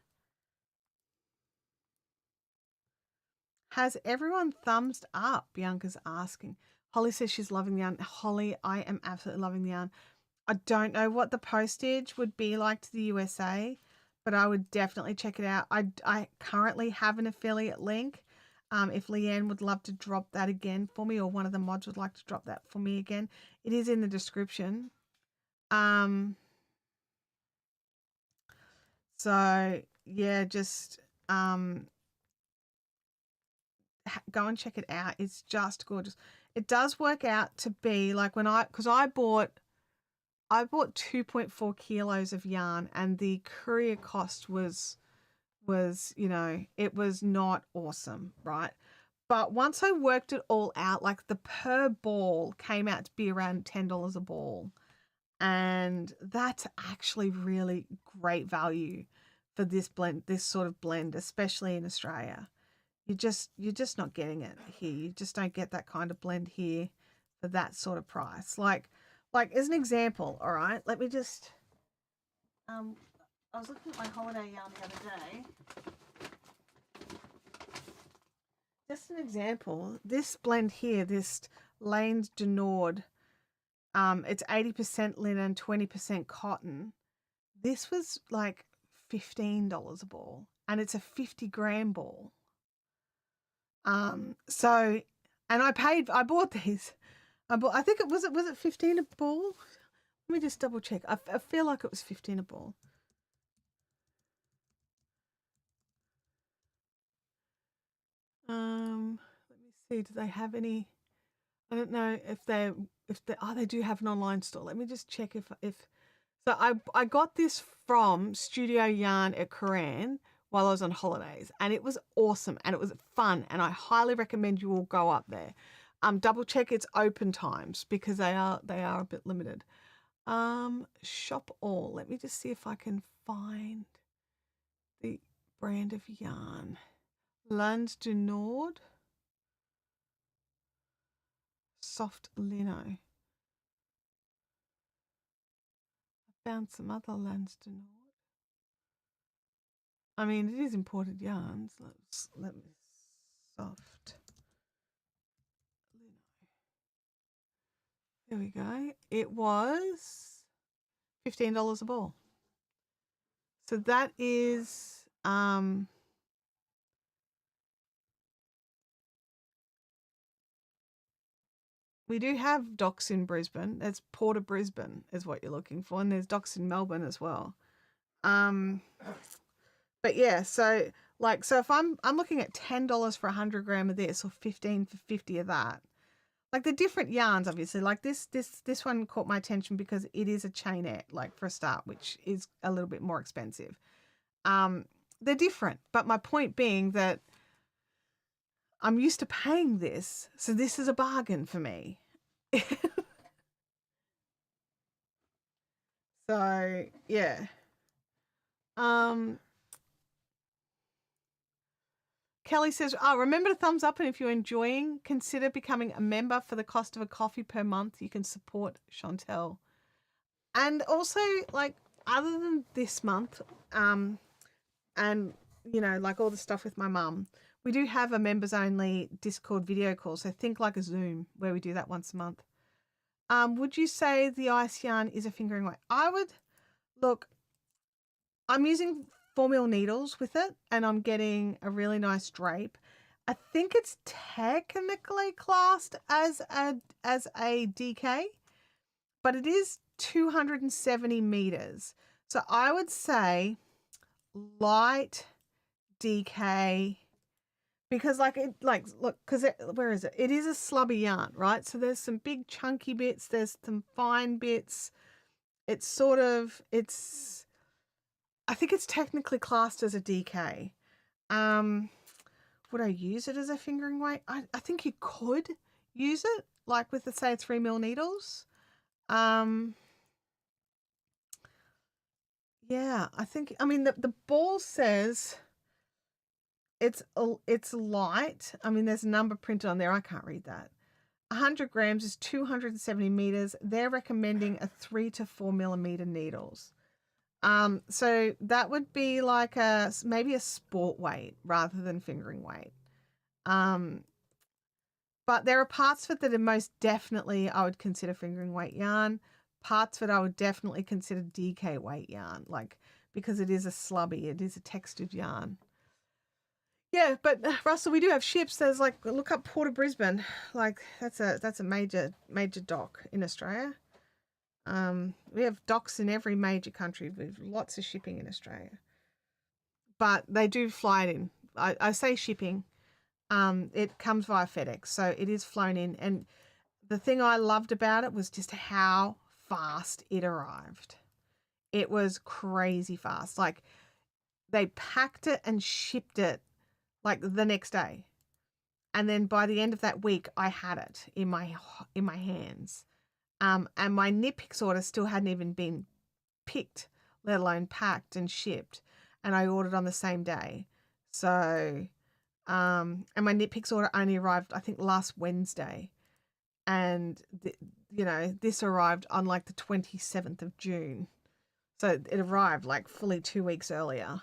Has everyone thumbs up? Bianca's asking. Holly says she's loving the yarn. Holly, I am absolutely loving the yarn. I don't know what the postage would be like to the USA, but I would definitely check it out. I currently have an affiliate link. If Leanne would love to drop that again for me, or one of the mods would like to drop that for me again, it is in the description. So yeah, just go and check it out. It's just gorgeous. It does work out to be like because I bought 2.4 kilos of yarn, and the courier cost was it was not awesome, right? But once I worked it all out, like the per ball came out to be around $10 a ball. And that's actually really great value for this sort of blend, especially in Australia. You're just not getting it here. You just don't get that kind of blend here for that sort of price. Like as an example, all right, let me just I was looking at my holiday yarn the other day. Just an example, this blend here, this Lane's de Nord It's 80% linen, 20% cotton. This was like $15 a ball, and it's a 50-gram ball. So, and I bought these. I think was it 15 a ball? Let me just double check. I feel like it was 15 a ball. Let me see. Do they have any? I don't know if they they do have an online store. Let me just check if so I got this from Studio Yarn at Koran while I was on holidays, and it was awesome and it was fun, and I highly recommend you all go up there. Double check its open times because they are a bit limited. Shop all. Let me just see if I can find the brand of yarn. Land du Nord. Soft lino. I found some other Lands du Nord. I mean, it is imported yarns. Let me soft lino. There we go. It was $15 a ball. So that is we do have docks in Brisbane. That's Port of Brisbane is what you're looking for, and there's docks in Melbourne as well. But yeah, so if I'm looking at $10 for 100 gram of this, or 15 for 50 of that. Like the different yarns, obviously. Like this one caught my attention because it is a chainette, like for a start, which is a little bit more expensive. They're different, but my point being that I'm used to paying this, so this is a bargain for me. So yeah. Kelly says, remember to thumbs up, and if you're enjoying, consider becoming a member for the cost of a coffee per month. You can support Chantelle. And also, like, other than this month, and, like all the stuff with my mum, we do have a members only Discord video call. So think like a Zoom where we do that once a month. Would you say the ice yarn is a fingering weight? Look, I'm using 4mm needles with it, and I'm getting a really nice drape. I think it's technically classed as a DK, but it is 270 meters. So I would say light DK, because look, because where is it? It is a slubby yarn, right? So there's some big chunky bits, there's some fine bits. I think it's technically classed as a DK. Would I use it as a fingering weight? I think you could use it, like with, say, 3mm needles. Yeah, I mean, the ball says it's light. I mean, there's a number printed on there. I can't read that. 100 grams is 270 meters. They're recommending a 3 to 4mm needles. So that would be like maybe a sport weight rather than fingering weight. But there are parts of it that are most definitely I would consider fingering weight yarn. Parts of it I would definitely consider DK weight yarn, like, because it is a slubby, it is a textured yarn. Yeah, but Russell, we do have ships. There's look up Port of Brisbane. Like that's a major dock in Australia. We have docks in every major country with lots of shipping in Australia. But they do fly it in. I say shipping. It comes via FedEx, so it is flown in. And the thing I loved about it was just how fast it arrived. It was crazy fast. Like they packed it and shipped it like the next day. And then by the end of that week, I had it in my hands. And my knit picks order still hadn't even been picked, let alone packed and shipped. And I ordered on the same day. So, and my knit picks order only arrived, I think, last Wednesday. And, this arrived on like the 27th of June. So it arrived like fully 2 weeks earlier.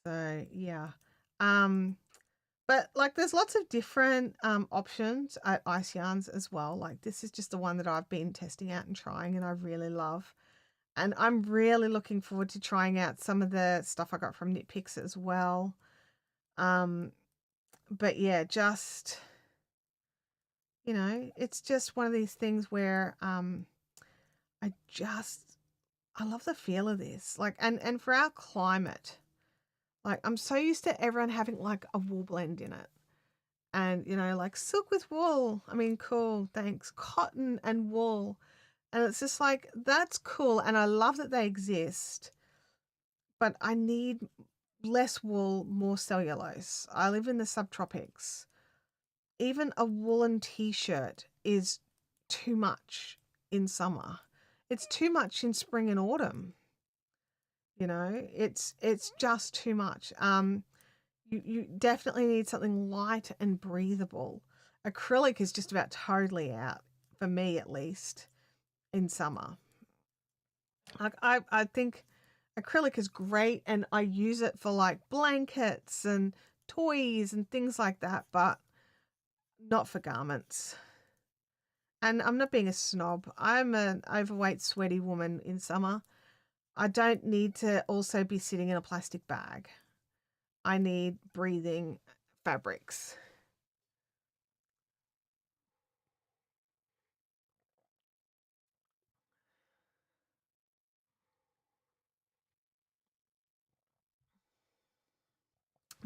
So yeah. Um, but like there's lots of different options at Ice Yarns as well. Like this is just the one that I've been testing out and trying and I really love. And I'm really looking forward to trying out some of the stuff I got from Knit Picks as well. Um, but yeah, just it's just one of these things where I just I love the feel of this. Like and for our climate, like I'm so used to everyone having like a wool blend in it. And like silk with wool. I mean, cool, thanks. Cotton and wool. And it's just like that's cool and I love that they exist, but I need less wool, more cellulose. I live in the subtropics. Even a woolen t-shirt is too much in summer. It's too much in spring and autumn. It's just too much. You definitely need something light and breathable. Acrylic is just about totally out for me, at least in summer. Like I think acrylic is great, and I use it for like blankets and toys and things like that, but not for garments. And I'm not being a snob. I'm an overweight, sweaty woman in summer. I don't need to also be sitting in a plastic bag. I need breathing fabrics.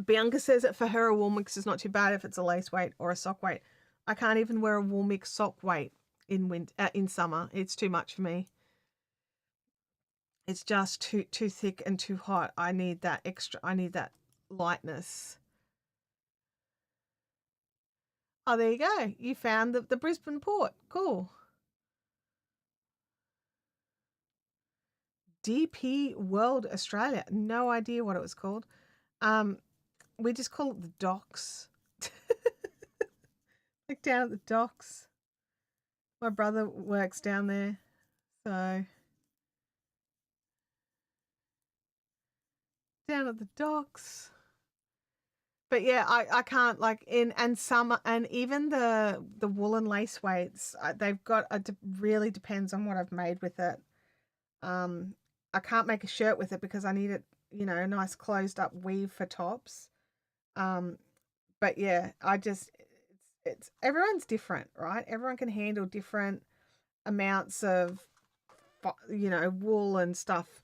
Bianca says that for her, a wool mix is not too bad if it's a lace weight or a sock weight. I can't even wear a wool mix sock weight in summer. It's too much for me. It's just too thick and too hot. I need that extra. I need that lightness. Oh, there you go. You found the Brisbane port. Cool. DP World Australia. No idea what it was called. Um, we just call it the docks. Like down at the docks. My brother works down there, so down at the docks. But yeah, I can't like in and some and even the woolen lace weights. They've got really depends on what I've made with it. Um, I can't make a shirt with it because I need it, a nice closed up weave for tops. Um, but yeah, it's everyone's different, right? Everyone can handle different amounts of wool and stuff.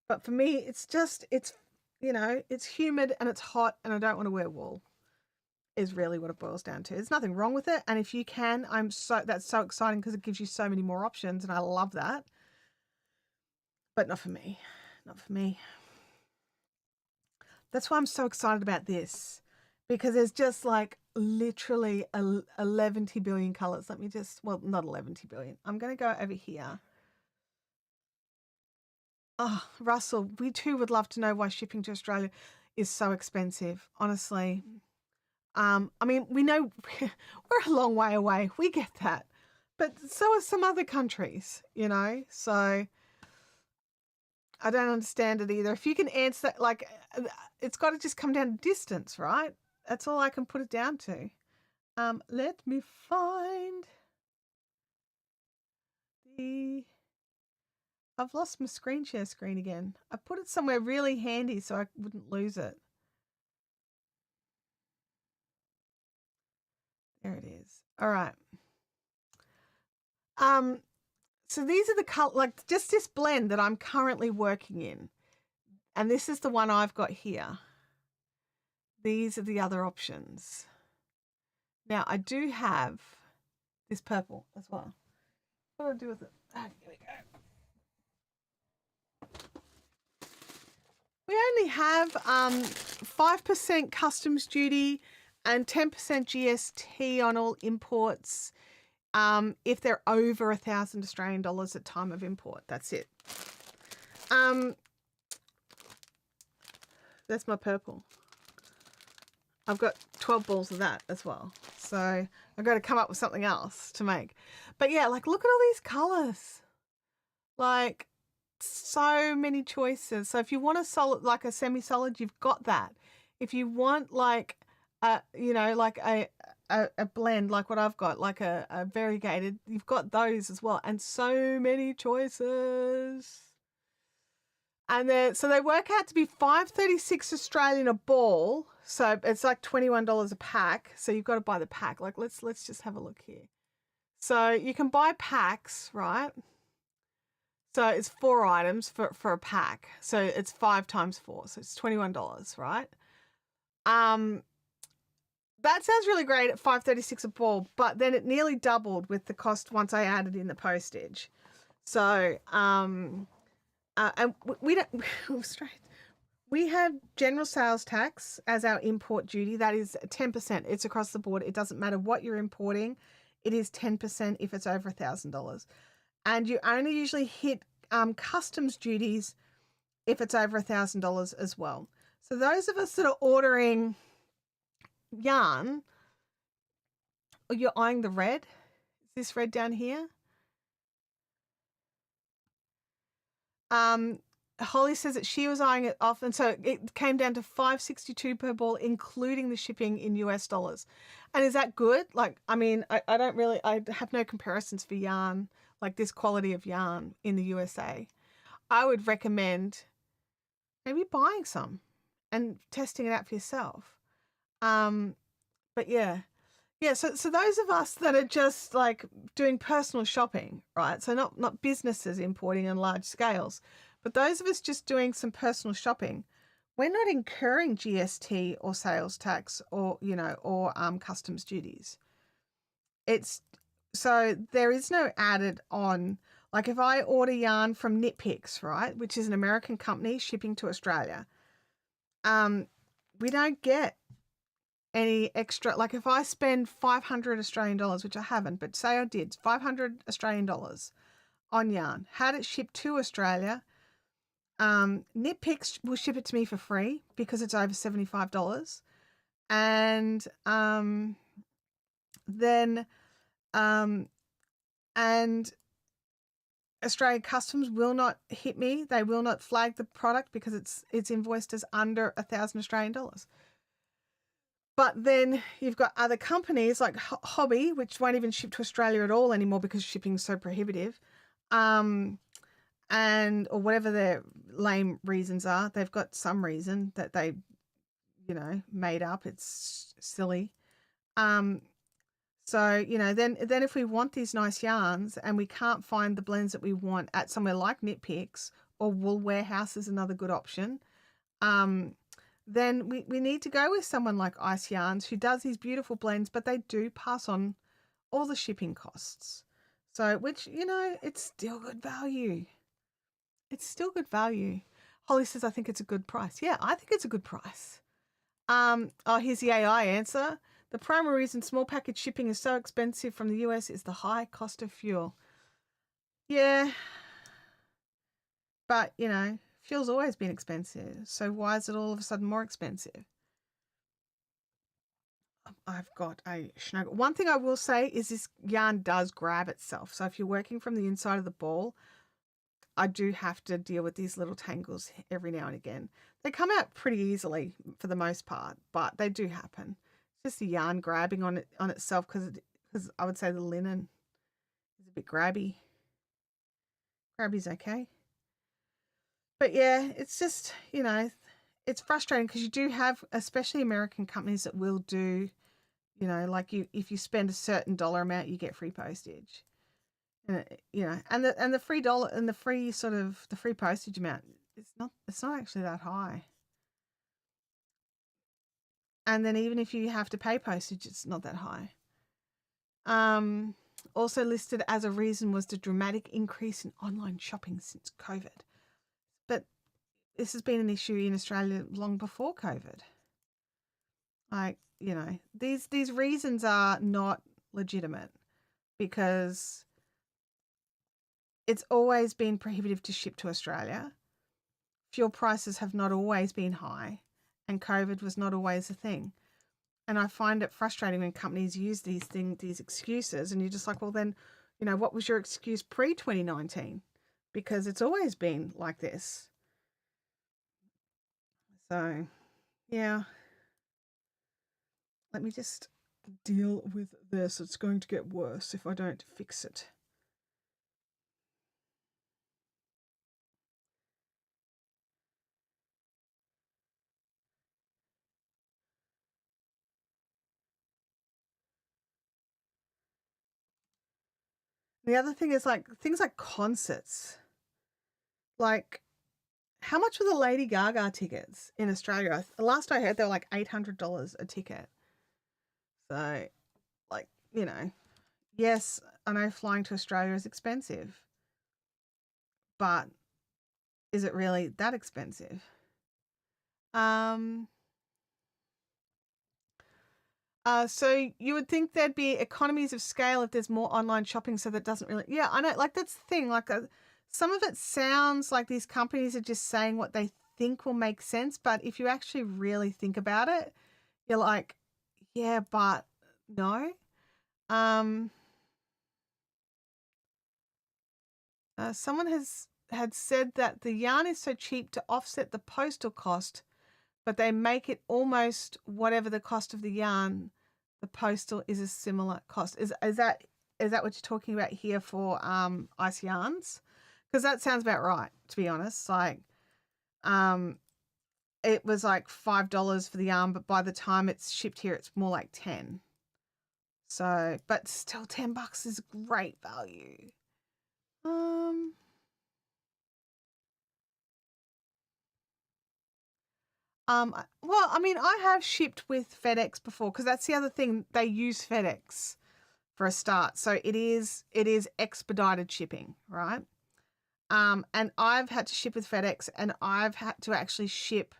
But for me, it's humid and it's hot and I don't want to wear wool. Is really what it boils down to. There's nothing wrong with it, and if you can, that's so exciting because it gives you so many more options, and I love that. But not for me. Not for me. That's why I'm so excited about this because there's just like literally 11 billion colors. Let me not 11 billion. I'm going to go over here. Oh, Russell, we too would love to know why shipping to Australia is so expensive, honestly. I mean, we know we're a long way away. We get that. But so are some other countries. So I don't understand it either. If you can answer that, like, it's got to just come down to distance, right? That's all I can put it down to. Let me find the. I've lost my screen share screen again. I put it somewhere really handy so I wouldn't lose it. There it is. All right. So these are like just this blend that I'm currently working in. And this is the one I've got here. These are the other options. Now I do have this purple as well. What do I do with it? Here we go. We only have 5% customs duty and 10% GST on all imports if they're over 1,000 Australian dollars at time of import. That's it. That's my purple. I've got 12 balls of that as well. So I've got to come up with something else to make. But yeah, like look at all these colours. Like so many choices. So if you want a solid, like a semi-solid, you've got that. If you want like like a blend like what I've got, like a variegated, you've got those as well, and so many choices. And so they work out to be $5.36 Australian a ball. So it's like $21 a pack. So you've got to buy the pack. Like let's just have a look here. So you can buy packs, right? So it's 4 items for a pack. So it's 5 times 4. So it's $21, right? That sounds really great at $5.36 a ball, but then it nearly doubled with the cost once I added in the postage. So and we don't straight. We have general sales tax as our import duty. That is 10%. It's across the board. It doesn't matter what you're importing. It is 10% if it's over $1,000. And you only usually hit customs duties if it's over $1,000 as well. So those of us that are ordering yarn, you're eyeing the red. Is this red down here? Holly says that she was eyeing it off, and so it came down to $5.62 per ball, including the shipping in US dollars. And is that good? Like, I mean, I have no comparisons for yarn, like this quality of yarn in the USA. I would recommend maybe buying some and testing it out for yourself. But yeah. So those of us that are just like doing personal shopping, right? So not businesses importing on large scales, but those of us just doing some personal shopping, we're not incurring GST or sales tax or customs duties. So there is no added on. Like if I order yarn from Knit Picks, right, which is an American company shipping to Australia, we don't get any extra. Like if I spend 500 Australian dollars, which I haven't, but say I did, 500 Australian dollars on yarn, had it shipped to Australia, Knit Picks will ship it to me for free because it's over $75. And then and Australian Customs will not hit me. They will not flag the product because it's invoiced as under 1,000 Australian dollars. But then you've got other companies like Hobby, which won't even ship to Australia at all anymore because shipping is so prohibitive. And or whatever their lame reasons are. They've got some reason that they, made up. It's silly. So, then if we want these nice yarns and we can't find the blends that we want at somewhere like Knit Picks or Wool Warehouse is another good option, then we need to go with someone like Ice Yarns who does these beautiful blends, but they do pass on all the shipping costs. So, which, it's still good value. It's still good value. Holly says, I think it's a good price. Yeah, I think it's a good price. Here's the AI answer. The primary reason small package shipping is so expensive from the US is the high cost of fuel. Yeah. But, fuel's always been expensive. So why is it all of a sudden more expensive? I've got a snuggle. One thing I will say is this yarn does grab itself. So if you're working from the inside of the ball, I do have to deal with these little tangles every now and again. They come out pretty easily for the most part, but they do happen. It's just the yarn grabbing on itself because I would say the linen is a bit grabby. Grabby's okay. But yeah, it's just, it's frustrating because you do have, especially American companies that will do, like if you spend a certain dollar amount, you get free postage. And and the free dollar and the free postage amount, it's not actually that high. And then even if you have to pay postage, it's not that high. Also listed as a reason was the dramatic increase in online shopping since COVID. But this has been an issue in Australia long before COVID. Like, these reasons are not legitimate because it's always been prohibitive to ship to Australia. Fuel prices have not always been high, and COVID was not always a thing. And I find it frustrating when companies use these excuses, and you're just like, well, then, what was your excuse pre-2019? because it's always been like this. So, yeah, let me just deal with this. It's going to get worse if I don't fix it. The other thing is like things like concerts. Like, how much were the Lady Gaga tickets in Australia? Last I heard, they were like $800 a ticket. So, like, yes, I know flying to Australia is expensive, but is it really that expensive? Um, so you would think there'd be economies of scale if there's more online shopping, so that doesn't really. Yeah, I know. Like that's the thing. Like some of it sounds like these companies are just saying what they think will make sense, but if you actually really think about it, you're like, yeah, but no. Um, Someone had said that the yarn is so cheap to offset the postal cost, but they make it almost whatever the cost of the yarn. The postal is a similar cost. Is that what you're talking about here for ice yarns? Because that sounds about right, to be honest. Like, um, it was like $5 for the yarn, but by the time it's shipped here, it's more like 10. So, but still, $10 is great value. Um, well, I mean, I have shipped with FedEx before because that's the other thing. They use FedEx for a start. So it is expedited shipping, right? And I've had to ship with FedEx and I've had to actually ship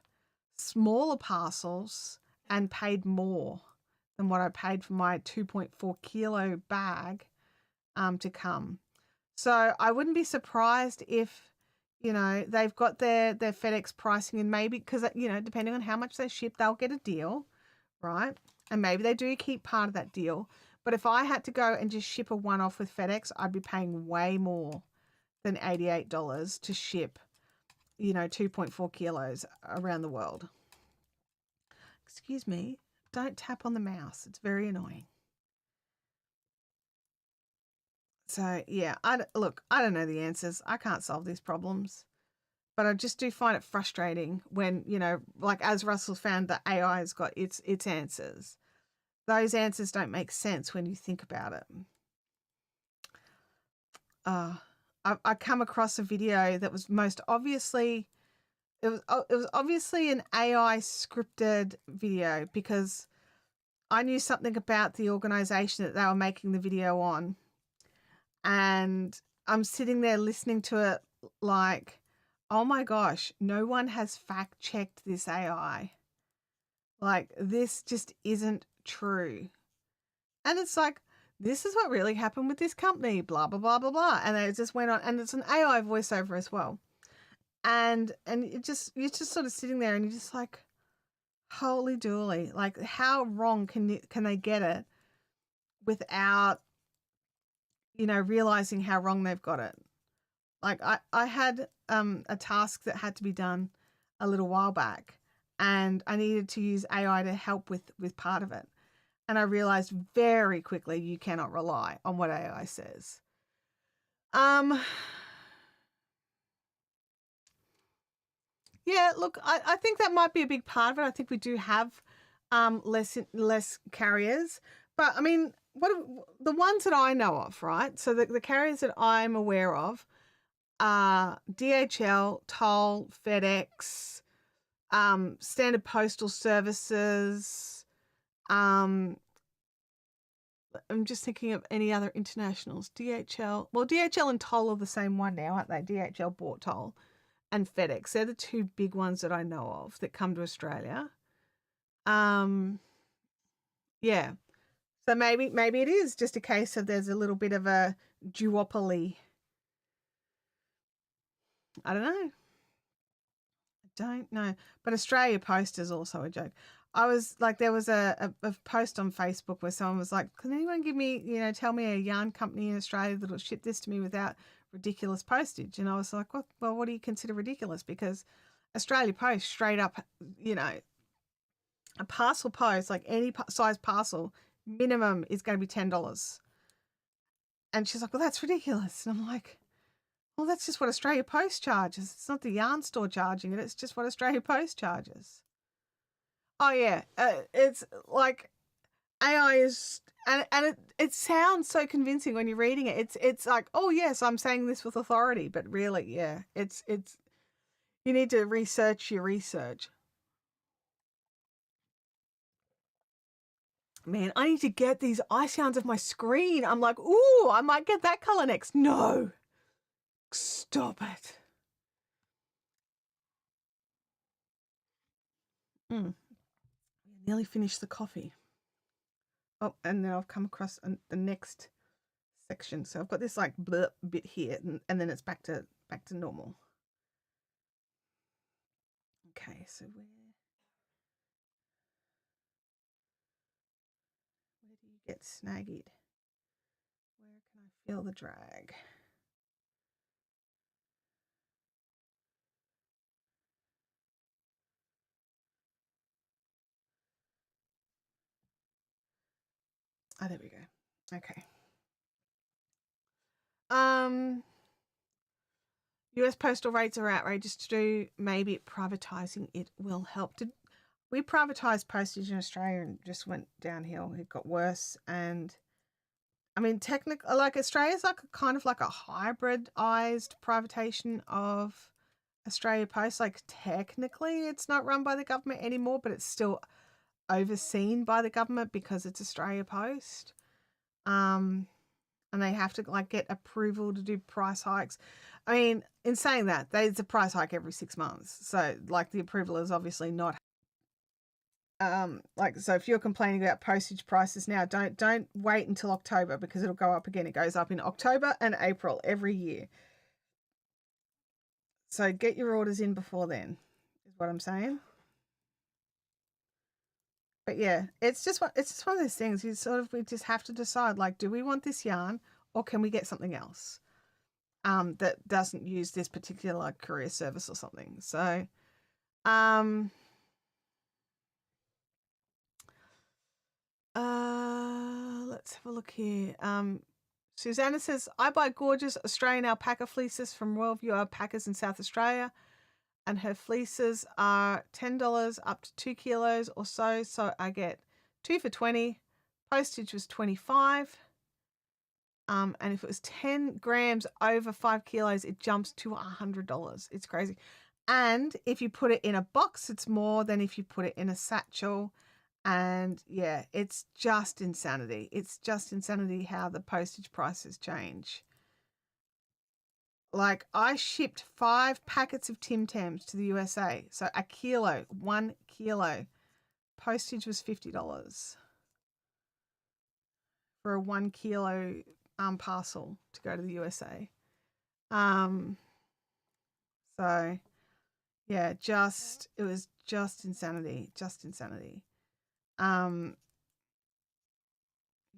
smaller parcels and paid more than what I paid for my 2.4 kilo bag to come. So I wouldn't be surprised if, they've got their FedEx pricing and maybe because, depending on how much they ship, they'll get a deal, right? And maybe they do keep part of that deal. But if I had to go and just ship a one-off with FedEx, I'd be paying way more than $88 to ship, 2.4 kilos around the world. Excuse me, don't tap on the mouse. It's very annoying. So, yeah, I don't know the answers. I can't solve these problems. But I just do find it frustrating when, like as Russell found, the AI has got its answers. Those answers don't make sense when you think about it. I come across a video that was most obviously it was obviously an AI scripted video because I knew something about the organization that they were making the video on, and I'm sitting there listening to it like, oh my gosh, no one has fact checked this AI. Like, this just isn't true. And it's like, this is what really happened with this company, blah, blah, blah, blah, blah. And it just went on, and it's an AI voiceover as well. And you're just sort of sitting there and you're just like, holy dooly. Like, how wrong can they get it without, realizing how wrong they've got it? Like, I had a task that had to be done a little while back, and I needed to use AI to help with part of it. And I realized very quickly you cannot rely on what AI says. Yeah, look, I think that might be a big part of it. I think we do have less carriers. But I mean, the ones that I know of, right? So the carriers that I'm aware of are DHL, Toll, FedEx, Standard Postal Services. I'm just thinking of any other internationals. DHL. Well, DHL and Toll are the same one now, aren't they? DHL bought Toll and FedEx. They're the two big ones that I know of that come to Australia. Yeah. So maybe it is just a case of there's a little bit of a duopoly. I don't know. Don't know. But Australia Post is also a joke. I was like, there was a post on Facebook where someone was like, can anyone give me, tell me a yarn company in Australia that'll ship this to me without ridiculous postage. And I was like, well, what do you consider ridiculous? Because Australia Post straight up, you know, a parcel post, like any size parcel, minimum is going to be $10. And she's like, well, that's ridiculous. And I'm like, well, that's just what Australia Post charges. It's not the yarn store charging it. It's just what Australia Post charges. Oh, yeah. It's like AI is, and it sounds so convincing when you're reading it. It's like, oh, yes, I'm saying this with authority. But really, yeah, it's you need to research your research. Man, I need to get these eye sounds of my screen. I'm like, ooh, I might get that color next. No. Stop it. Nearly finished the coffee. Oh, and then I've come across the next section. So I've got this like blurp bit here, and then it's back to normal. Okay, so where do you get snaggied? Where can I feel the drag? Oh, there we go. Okay. US postal rates are outrageous to do. Maybe privatizing it will help. We privatized postage in Australia and just went downhill. It got worse. And I mean, technically, like Australia's like kind of like a hybridized privatization of Australia Post. Like technically, it's not run by the government anymore, but it's still overseen by the government because it's Australia Post. And they have to like get approval to do price hikes. I mean, in saying that, there's a price hike every 6 months. So like the approval is obviously not like, so if you're complaining about postage prices now, don't wait until October because it'll go up again. It goes up in October and April every year. So get your orders in before then, is what I'm saying. But yeah, it's just one of those things. We just have to decide, like, do we want this yarn or can we get something else that doesn't use this particular courier service or something. So let's have a look here. Susanna says, I buy gorgeous Australian alpaca fleeces from Royal View Alpacas in South Australia, and her fleeces are $10 up to 2 kilos or so. So I get 2 for 20. Postage was 25. And if it was 10 grams over 5 kilos, it jumps to $100. It's crazy. And if you put it in a box, it's more than if you put it in a satchel. And yeah, it's just insanity. It's just insanity how the postage prices change. Like, I shipped 5 packets of Tim Tams to the USA. So a kilo, 1 kilo. Postage was $50 for a 1 kilo parcel to go to the USA. So yeah, it was just insanity. Just insanity.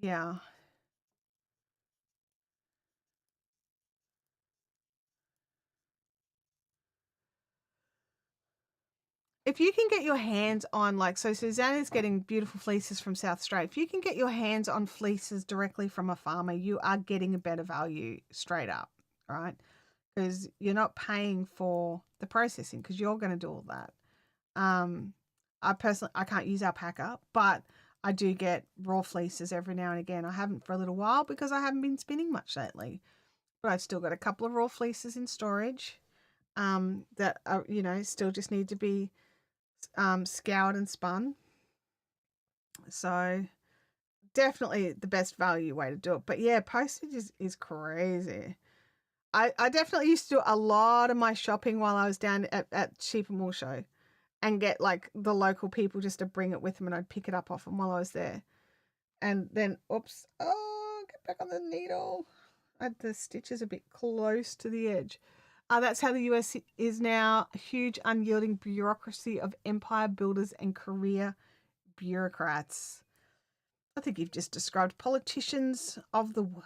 Yeah. If you can get your hands on, like, so Suzanne is getting beautiful fleeces from South Australia. If you can get your hands on fleeces directly from a farmer, you are getting a better value straight up, right? Because you're not paying for the processing because you're going to do all that. I can't use alpaca, but I do get raw fleeces every now and again. I haven't for a little while because I haven't been spinning much lately, but I've still got a couple of raw fleeces in storage that are, still just need to be scoured and spun. So definitely the best value way to do it. But yeah, postage is crazy. I definitely used to do a lot of my shopping while I was down at Sheep and Wool Show and get like the local people just to bring it with them, and I'd pick it up off them while I was there. And then, oops, get back on the needle. The stitch is a bit close to the edge. That's how the US is now, a huge unyielding bureaucracy of empire builders and career bureaucrats. I think you've just described politicians of the world.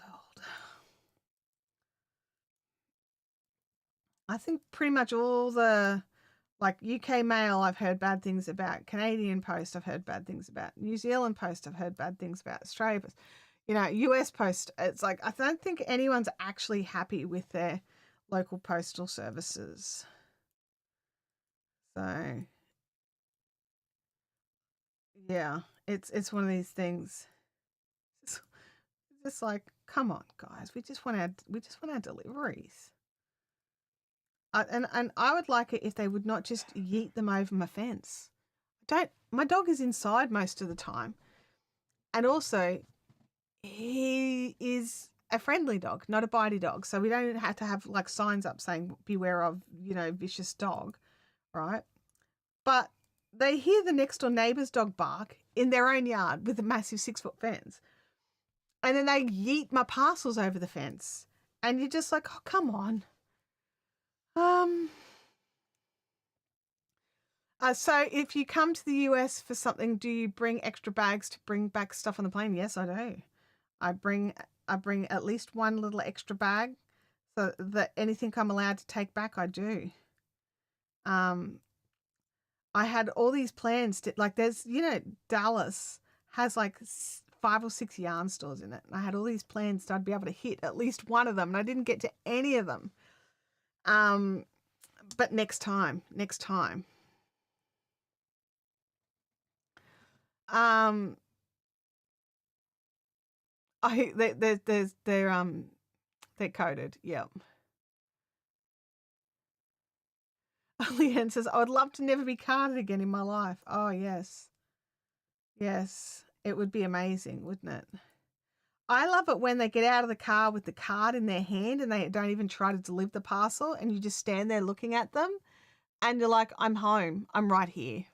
I think pretty much all the like UK Mail I've heard bad things about, Canadian Post I've heard bad things about, New Zealand Post I've heard bad things about, Australia Post, US Post. It's like I don't think anyone's actually happy with their local postal services. So yeah, it's one of these things. It's just like, come on, guys, we just want our deliveries. And I would like it if they would not just yeet them over my fence. Don't. My dog is inside most of the time, and also he is a friendly dog, not a bitey dog. So we don't have to have like signs up saying "Beware of vicious dog," right? But they hear the next door neighbour's dog bark in their own yard with a massive 6-foot fence, and then they yeet my parcels over the fence, and you're just like, oh come on. Um, so if you come to the US for something, do you bring extra bags to bring back stuff on the plane? Yes, I do. I bring I bring at least one little extra bag so that anything I'm allowed to take back, I do. Um, I had all these plans to like. There's Dallas has like 5 or 6 yarn stores in it, and I had all these plans to I'd be able to hit at least one of them, and I didn't get to any of them. Um, but next time, next time. Um, I they're coded. Yep. Leanne says, I would love to never be carded again in my life. Oh yes. Yes. It would be amazing, wouldn't it? I love it when they get out of the car with the card in their hand and they don't even try to deliver the parcel and you just stand there looking at them and you're like, I'm home. I'm right here.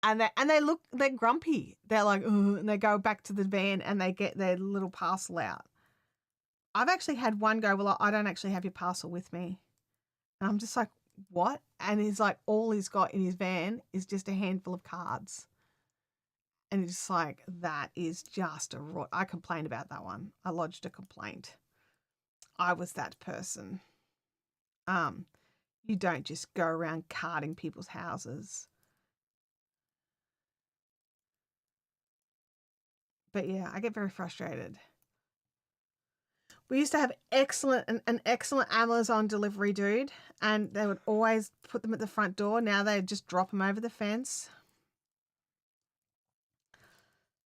They're grumpy. They're like, ugh, and they go back to the van and they get their little parcel out. I've actually had one go, well, I don't actually have your parcel with me. And I'm just like, what? And he's like, all he's got in his van is just a handful of cards. And it's like, that is just I complained about that one. I lodged a complaint. I was that person. Um, you don't just go around carding people's houses. But yeah, I get very frustrated. We used to have an excellent Amazon delivery dude, and they would always put them at the front door. Now they just drop them over the fence.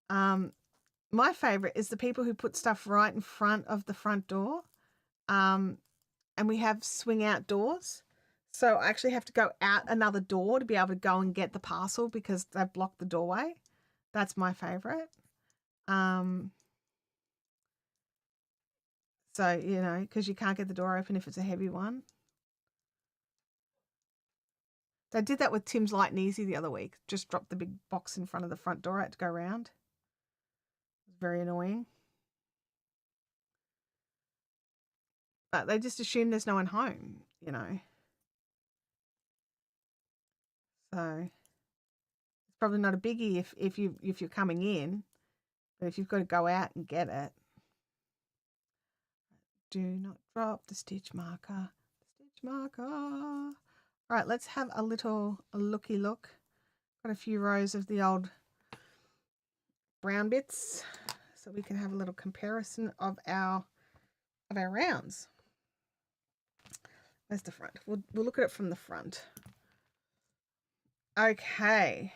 My favorite is the people who put stuff right in front of the front door. And we have swing out doors. So I actually have to go out another door to be able to go and get the parcel because they've blocked the doorway. That's my favorite. So, because you can't get the door open if it's a heavy one. They did that with Tim's Light and Easy the other week. Just dropped the big box in front of the front door. I had to go around. It was very annoying. But they just assume there's no one home, So it's probably not a biggie if you're coming in, but if you've got to go out and get it, do not drop the stitch marker. Stitch marker. All right, let's have a looky look. Got a few rows of the old brown bits, so we can have a little comparison of our rounds. There's the front. We'll look at it from the front. Okay.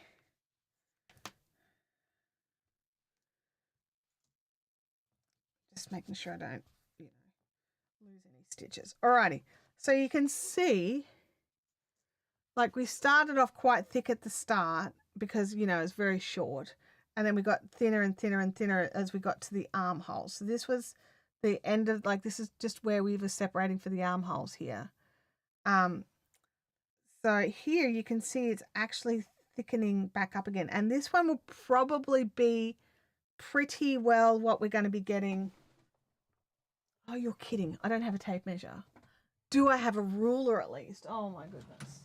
Just making sure I don't, lose any stitches. Alrighty. So you can see, like we started off quite thick at the start because, it's very short. And then we got thinner and thinner and thinner as we got to the armholes. So this was the end of, this is just where we were separating for the armholes here. So here you can see it's actually thickening back up again. And this one will probably be pretty well what we're going to be getting. Oh, you're kidding. I don't have a tape measure. Do I have a ruler at least? Oh my goodness.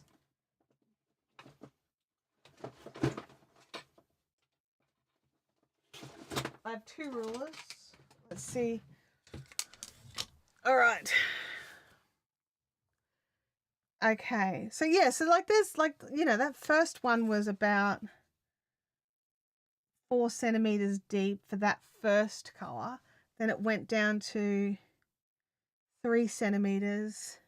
I have 2 rulers. Let's see. All right. Okay. So yeah, so like there's like, that first one was about 4 centimeters deep for that first color. Then it went down to 3 centimeters,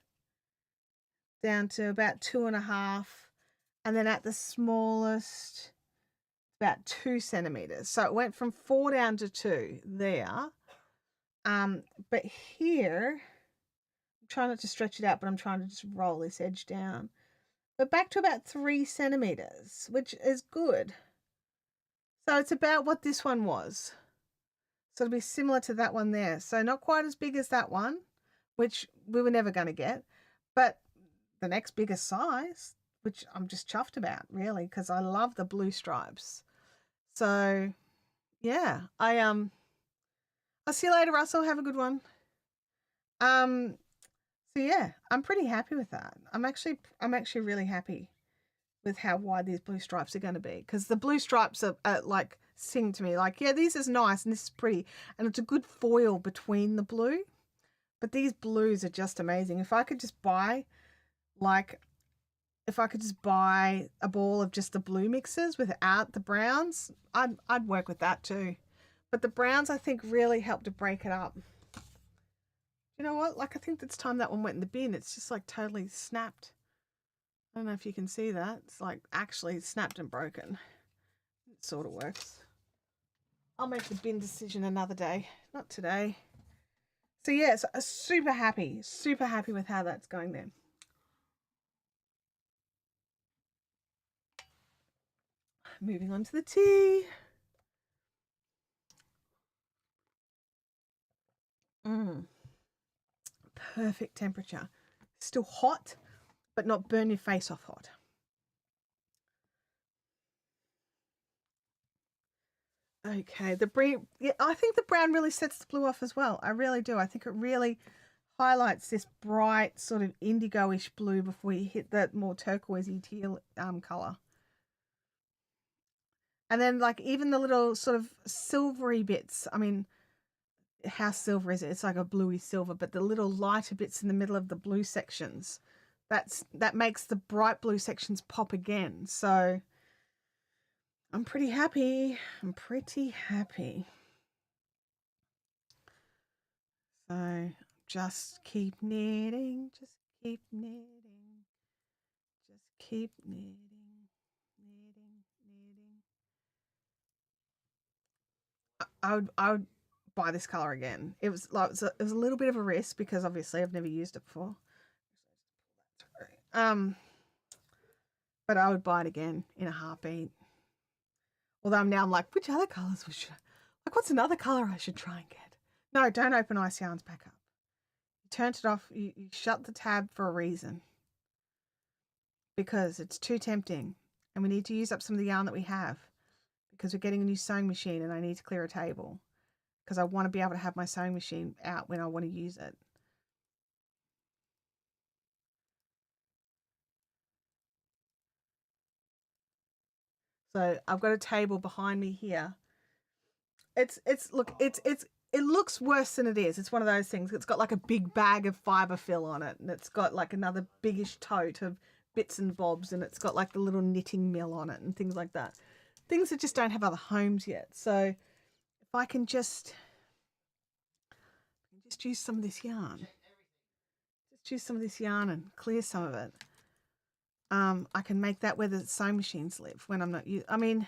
down to about 2.5, and then at the smallest, about 2 centimeters. So it went from 4 down to 2 there. But here, I'm trying not to stretch it out, but I'm trying to just roll this edge down. But back to about 3 centimeters, which is good. So it's about what this one was. So it'll be similar to that one there. So not quite as big as that one, which we were never going to get, but the next biggest size, which I'm just chuffed about, really, because I love the blue stripes. So yeah, I'll see you later, Russell. Have a good one. So yeah, I'm pretty happy with that. I'm actually really happy with how wide these blue stripes are going to be, because the blue stripes are like sing to me like, yeah, this is nice and this is pretty, and it's a good foil between the blue. But these blues are just amazing. If I could just buy a ball of just the blue mixes without the browns, I'd work with that too. But the browns, I think, really help to break it up. You know what? Like, I think it's time that one went in the bin. It's just like totally snapped. I don't know if you can see that. It's like actually snapped and broken. It sort of works. I'll make the bin decision another day, not today. So yeah, so super happy with how that's going there. Moving on to the tea. Perfect temperature. Still hot, but not burn your face off hot. Okay, I think the brown really sets the blue off as well. I really do. I think it really highlights this bright sort of indigo-ish blue before you hit that more turquoisey teal color. And then like even the little sort of silvery bits. I mean, how silver is it? It's like a bluey silver, but the little lighter bits in the middle of the blue sections, that makes the bright blue sections pop again. So I'm pretty happy. So just keep knitting, just keep knitting, just keep knitting, knitting. I would buy this color again. It was a little bit of a risk because obviously I've never used it before. But I would buy it again in a heartbeat. Although I'm like, which other colors what's another color I should try and get? No, don't open Ice Yarns back up. You turned it off. You shut the tab for a reason. Because it's too tempting. And we need to use up some of the yarn that we have. Because we're getting a new sewing machine and I need to clear a table. Because I want to be able to have my sewing machine out when I want to use it. So I've got a table behind me here. It looks worse than it is. It's one of those things. It's got like a big bag of fiber fill on it, and it's got like another biggish tote of bits and bobs, and it's got like the little knitting mill on it and things like that. Things that just don't have other homes yet. So if I can just use some of this yarn, and clear some of it. I can make that where the sewing machines live when I'm not. I mean,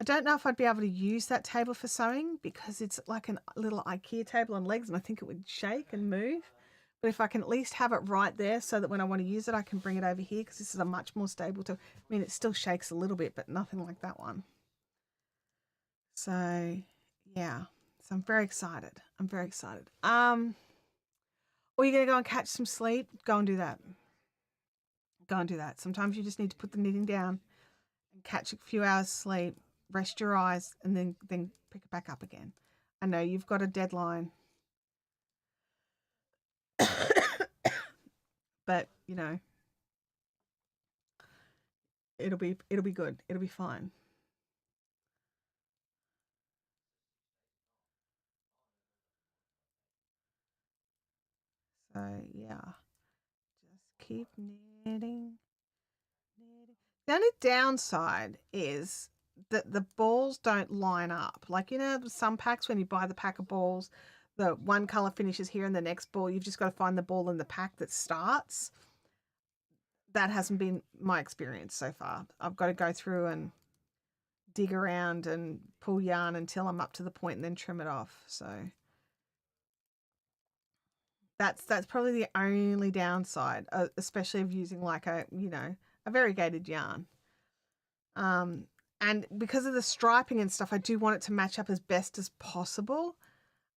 I don't know if I'd be able to use that table for sewing because it's like a little IKEA table on legs and I think it would shake and move. But if I can at least have it right there so that when I want to use it, I can bring it over here because this is a much more stable table. I mean, it still shakes a little bit, but nothing like that one. So, yeah. So I'm very excited. Or you're going to go and catch some sleep? Go and do that. Sometimes you just need to put the knitting down and catch a few hours sleep, rest your eyes, and then pick it back up again. I know you've got a deadline. But, it'll be good. It'll be fine. So, yeah. Just keep knitting. Knitting. The only downside is that the balls don't line up. Like, you know, some packs, when you buy the pack of balls, the one color finishes here and the next ball, you've just got to find the ball in the pack that starts. That hasn't been my experience so far. I've got to go through and dig around and pull yarn until I'm up to the point and then trim it off. So that's probably the only downside, especially of using like a, you know, a variegated yarn. And because of the striping and stuff, I do want it to match up as best as possible.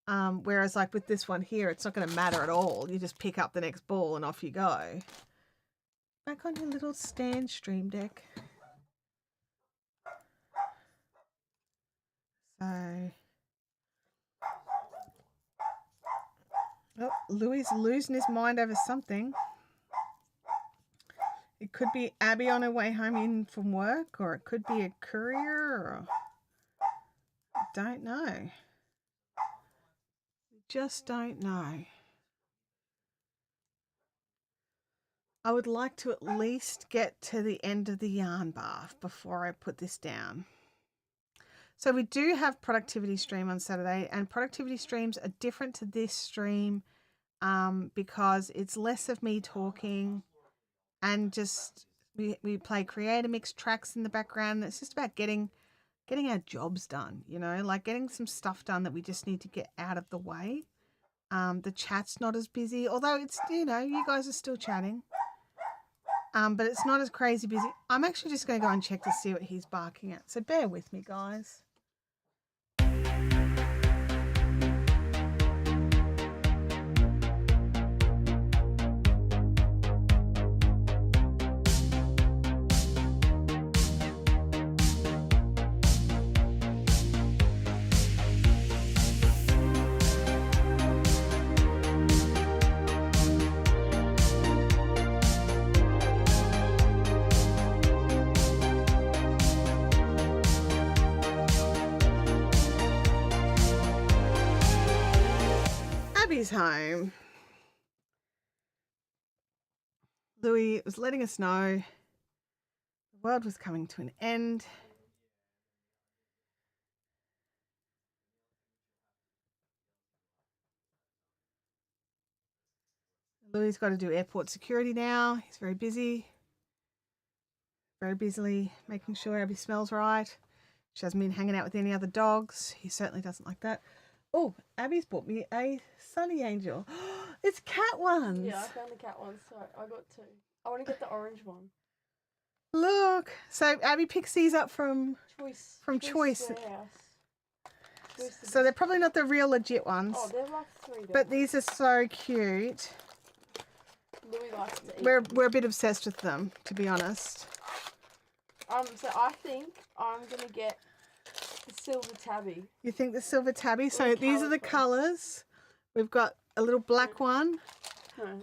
Whereas like with this one here, it's not going to matter at all. You just pick up the next ball and off you go. Back on your little stand, Stream Deck. So, oh, Louis is losing his mind over something. It could be Abby on her way home in from work, or it could be a courier, or I don't know. Just don't know. I would like to at least get to the end of the yarn bath before I put this down. So we do have productivity stream on Saturday, and productivity streams are different to this stream because it's less of me talking and just we play creator mixed tracks in the background. It's just about getting our jobs done, you know, like getting some stuff done that we just need to get out of the way. The chat's not as busy, although it's, you know, you guys are still chatting. But it's not as crazy busy. I'm actually just going to go and check to see what he's barking at. So bear with me, guys. Abby's home. Louis was letting us know the world was coming to an end. Louis got to do airport security now. He's very busy. Very busily making sure Abby smells right. She hasn't been hanging out with any other dogs. He certainly doesn't like that. Oh, Abby's bought me a Sunny Angel. It's cat ones. Yeah, I found the cat ones, so I got two. I want to get the orange one. Look. So Abby picks these up from Choice. Choice. So they're probably not the real legit ones. Oh, they're like $3. But these are so cute. Louis likes to eat We're a bit obsessed with them, to be honest. So I think I'm gonna get the silver tabby. You think the silver tabby? So these are the colours. We've got a little black one. No.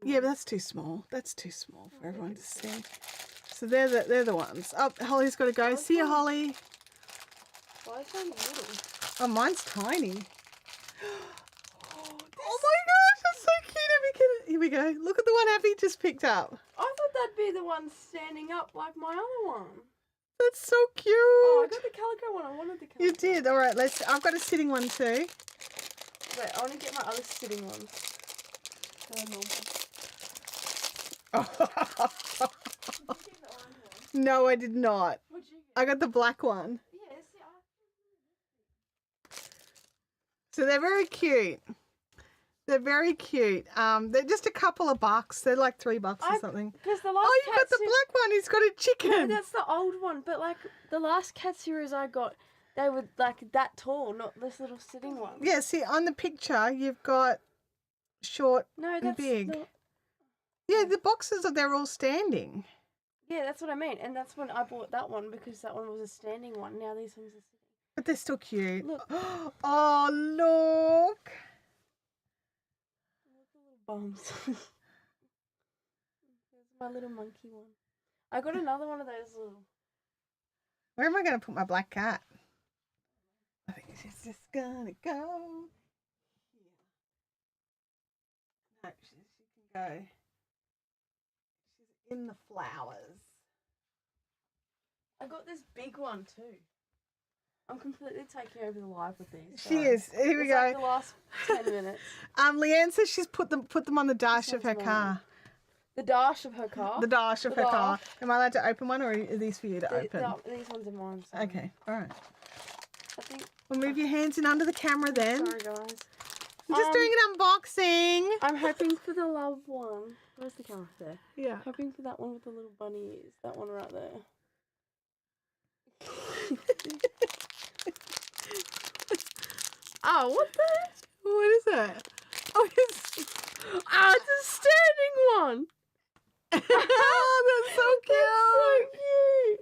Yeah, but that's too small. That's too small for everyone to see. So they're the ones. Oh, Holly's got to go. See you, Holly. Why is that little? Oh, mine's tiny. Oh my gosh, that's so cute. Here we go. Look at the one Abby just picked up. I thought that'd be the one standing up like my other one. That's so cute. Oh, I got the calico one. I wanted the calico. You did. All right, I've got a sitting one too. Wait, I want to get my other sitting ones. No, I did not. What'd you get? I got the black one. Yeah, So they're very cute. They're very cute. They're just a couple of bucks. They're like $3 or something. Because the last you've got the black one. He's got a chicken. No, that's the old one. But like the last cat series I got, they were like that tall, not this little sitting one. Yeah, see, on the picture, you've got short and big. Yeah, the boxes they're all standing. Yeah, that's what I mean. And that's when I bought that one because that one was a standing one. Now these ones are sitting. But they're still cute. Look. Oh, look. Bums. There's my little monkey one. I got another one of those little. Where am I going to put my black cat? I think she's just going to go here. No, she can go. She's in the flowers. I got this big one too. I'm completely taking over the live with these. She guys. is. Here we It's go. like the last 10 minutes. Leanne says she's put them on the dash This of her one's car. mine. The dash of her car. The dash of The her car. dash. Am I allowed to open one, or are these for you to open? These ones are mine. Sorry. Okay, all right. I think. Well, move your hands in under the camera then. Sorry, guys. I'm just doing an unboxing. I'm hoping for the love one. Where's the camera? There. Yeah. Hoping for that one with the little bunny ears. That one right there. Oh, what the? What is that? Oh, it's It's a standing one. oh, that's so cute. That's so cute.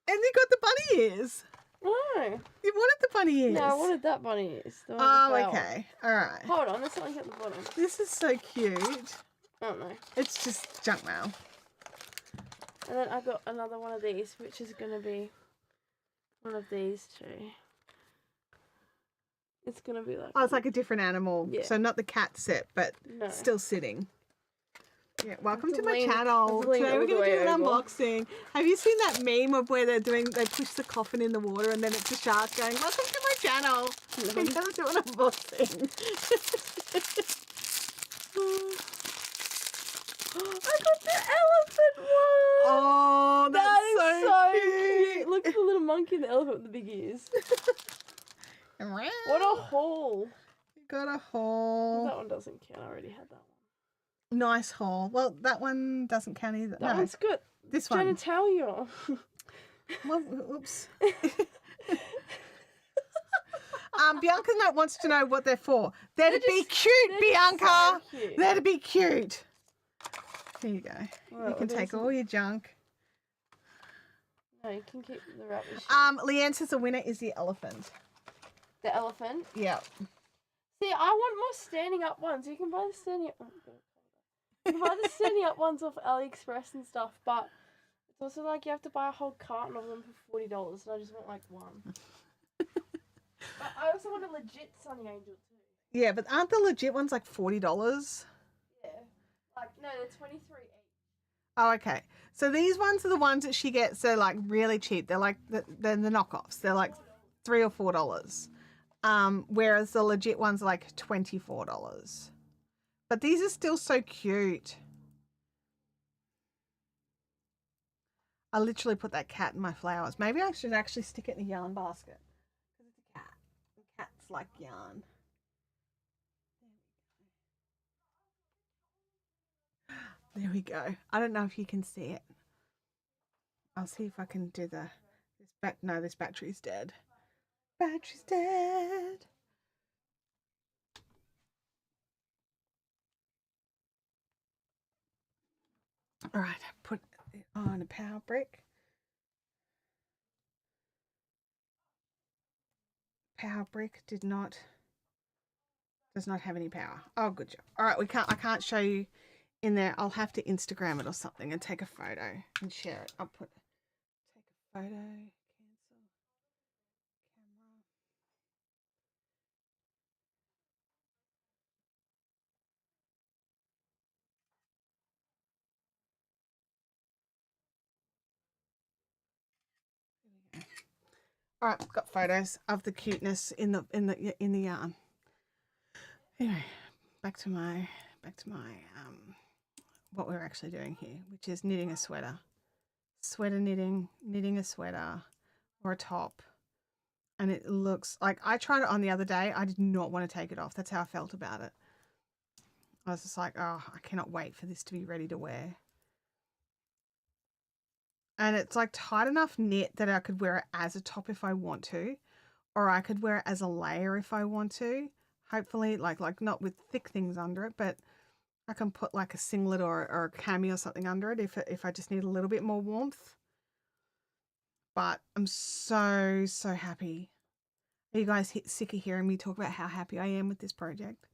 And you got the bunny ears. No. You wanted the bunny ears. No, I wanted that bunny ears. The one Oh, with the flower. okay. All right. Hold on, there's something at the bottom. This is so cute. I don't know. It's just junk mail. And then I got another one of these, which is going to be one of these too. It's going to be like... Oh, it's like a different animal. Yeah. So not the cat set, but No. still sitting. Yeah, welcome to to my lean- channel. have to lean Today we're all the going to do way an over. unboxing. Have you seen that meme of where they push the coffin in the water and then it's a shark going, welcome to my channel. No. We're going to do an unboxing. I got the elephant one! Oh, that's That is so cute. cute. Look at the little monkey and the elephant with the big ears. What a haul. You got a haul. That one doesn't count. I already had that one. Nice haul. Well, that one doesn't count either. That one's good. This Trying one. to tell you. Well, oops. Bianca wants to know what they're for. They're to be cute, Bianca. So cute. They're to be cute. Here you go. Well, You can there's take all your junk. No, you can keep the rubbish. Leanne says the winner is the elephant. The elephant. Yeah. See, I want more standing up ones. You can buy the standing up. You can buy the standing up ones off AliExpress and stuff, but it's also like you have to buy a whole carton of them for $40, and I just want like one. But I also want a legit Sunny Angel too. Yeah, but aren't the legit ones like $40? Yeah. Like no, they're 23 each. Oh, okay. So these ones are the ones that she gets. They're like really cheap. They're like they're the knockoffs. They're like $3 or $4. Whereas the legit ones are like $24. But these are still so cute. I literally put that cat in my flowers. Maybe I should actually stick it in a yarn basket. Because it's a cat. And cats like yarn. There we go. I don't know if you can see it. I'll see if I can do this battery's dead. Battery's dead. All right, put it on a power brick. Power brick does not have any power. Oh, good job. All right, I can't show you in there. I'll have to Instagram it or something and take a photo and share it. Take a photo, cancel, camera. All right, I've got photos of the cuteness in the yarn. Anyway, back to my what we're actually doing here, which is knitting a sweater. Sweater knitting a sweater or a top. And it looks like I tried it on the other day. I did not want to take it off. That's how I felt about it. I was just like, oh, I cannot wait for this to be ready to wear. And it's like tight enough knit that I could wear it as a top if I want to, or I could wear it as a layer if I want to. Hopefully, like not with thick things under it, but I can put like a singlet or a cami or something under it if I just need a little bit more warmth. But I'm so happy. Are you guys sick of hearing me talk about how happy I am with this project?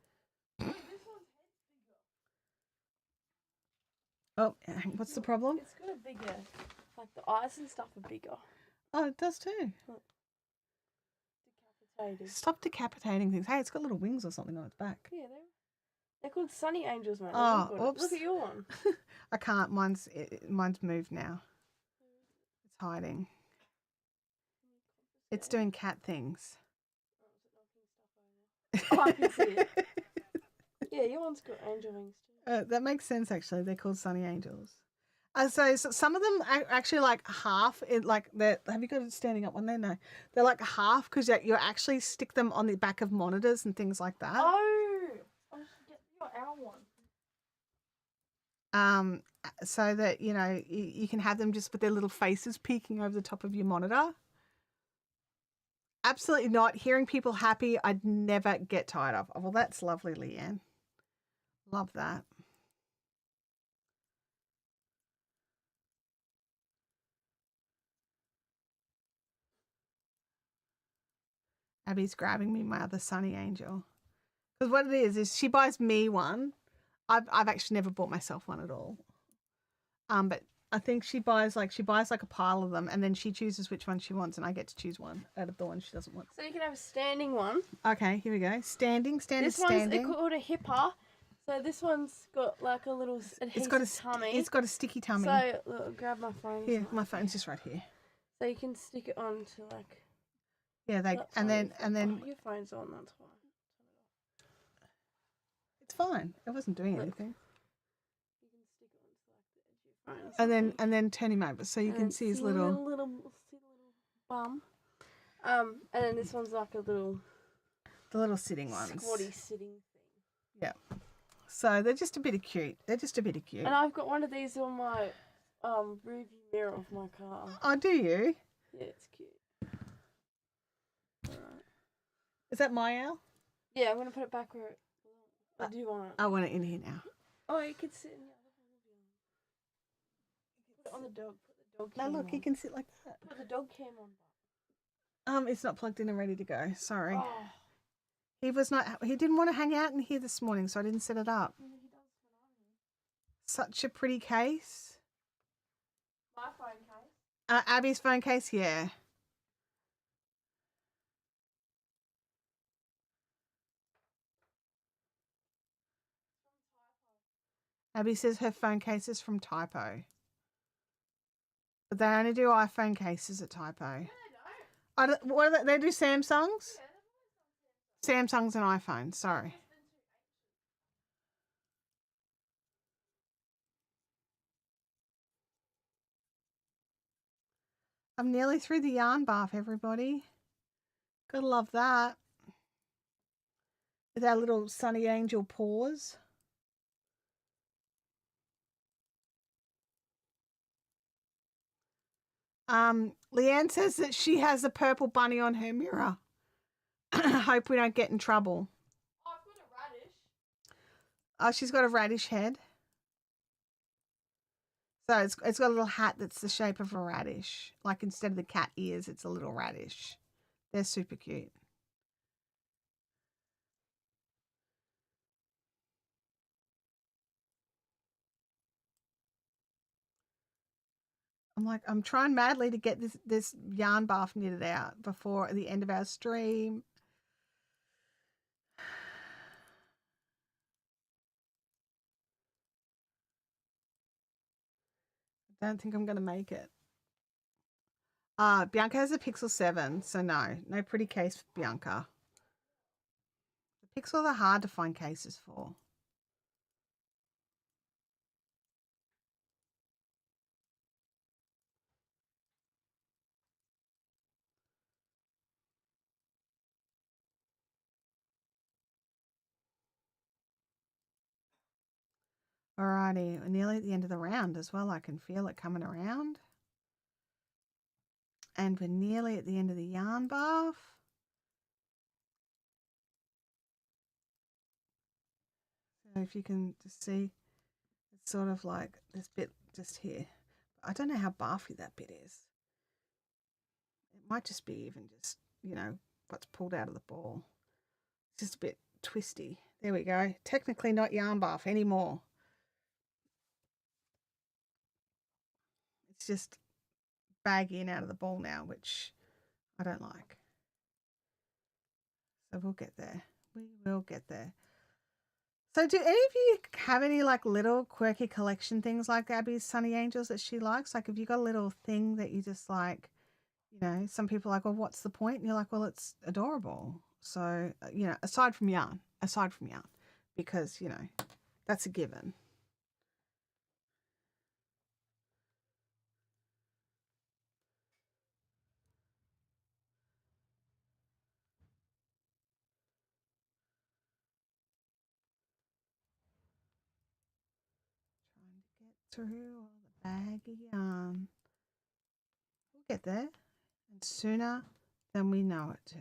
Oh, what's the problem? It's got a bigger, like the eyes and stuff are bigger. Oh, it does too. Decapitated. Stop decapitating things. Hey, it's got little wings or something on its back. Yeah, They're called Sunny Angels, man. Oh, Look oops. at your one. I can't. Mine's moved now. It's hiding. It's doing cat things. Oh, I can see it. Yeah, your one's got angel wings too. That makes sense, actually. They're called Sunny Angels. So some of them are actually like half. Have you got a standing up one there? No, they're like half because you actually stick them on the back of monitors and things like that. Oh, I should get our one. So that you can have them just with their little faces peeking over the top of your monitor. Absolutely not. Hearing people happy, I'd never get tired of. Oh, well, that's lovely, Leanne. Love that. Abby's grabbing me my other Sunny Angel. Because what it is she buys me one. I've actually never bought myself one at all. But I think she buys like a pile of them, and then she chooses which one she wants, and I get to choose one out of the ones she doesn't want. So you can have a standing one. Okay, here we go. Standing. This one's called a hipper. So this one's got like a little adhesive tummy. It's got a sticky tummy. So look, grab my phone. Here, my phone's just right here. So you can stick it on to like. Yeah, and then oh, your phone's on. That's why. It's fine. It wasn't doing anything. You can stick it onto like the edge of your phone. And then turn him over so you can see his little bum. And then this one's like the little sitting ones. Squatty sitting thing. Yeah. So they're just a bit of cute. And I've got one of these on my rearview mirror of my car. Oh, do you? Yeah, it's cute. Alright. Is that my owl? Yeah, I'm gonna put it back where I do want it. I want it in here now. Oh, you could sit in the other one. Put it on the dog. Put the dog cam No, look, on. he can sit like that. Put the dog cam on. It's not plugged in and ready to go. Sorry. Oh. He didn't want to hang out in here this morning, so I didn't set it up. He does Such a pretty case. my phone case. Abby's phone case, yeah. Abby says her phone case is from Typo. But they only do iPhone cases at Typo. What are they do Samsungs? Samsungs and iPhones, sorry. I'm nearly through the yarn bath, everybody. Gotta love that. With our little Sunny Angel paws. Leanne says that she has a purple bunny on her mirror. Hope we don't get in trouble. Oh, I've got a radish. Oh, she's got a radish head. So it's got a little hat that's the shape of a radish. Like instead of the cat ears, it's a little radish. They're super cute. I'm trying madly to get this yarn bath knitted out before the end of our stream. I don't think I'm going to make it. Bianca has a Pixel 7, so no pretty case for Bianca. The Pixels are hard to find cases for. Alrighty, we're nearly at the end of the round as well. I can feel it coming around. And we're nearly at the end of the yarn bath. So if you can just see, it's sort of like this bit just here. I don't know how baffy that bit is. It might just be even just, what's pulled out of the ball. It's just a bit twisty. There we go. Technically not yarn bath anymore. It's just baggy and out of the ball now, which I don't like. So we'll get there. We will get there. So do any of you have any like little quirky collection things like Abby's Sunny Angels that she likes? Like, have you got a little thing that you just like, some people are like, well, what's the point? And you're like, well, it's adorable. So, aside from yarn, because, that's a given. Trying to get through all the bag of yarn. We'll get there. And sooner than we know it, too.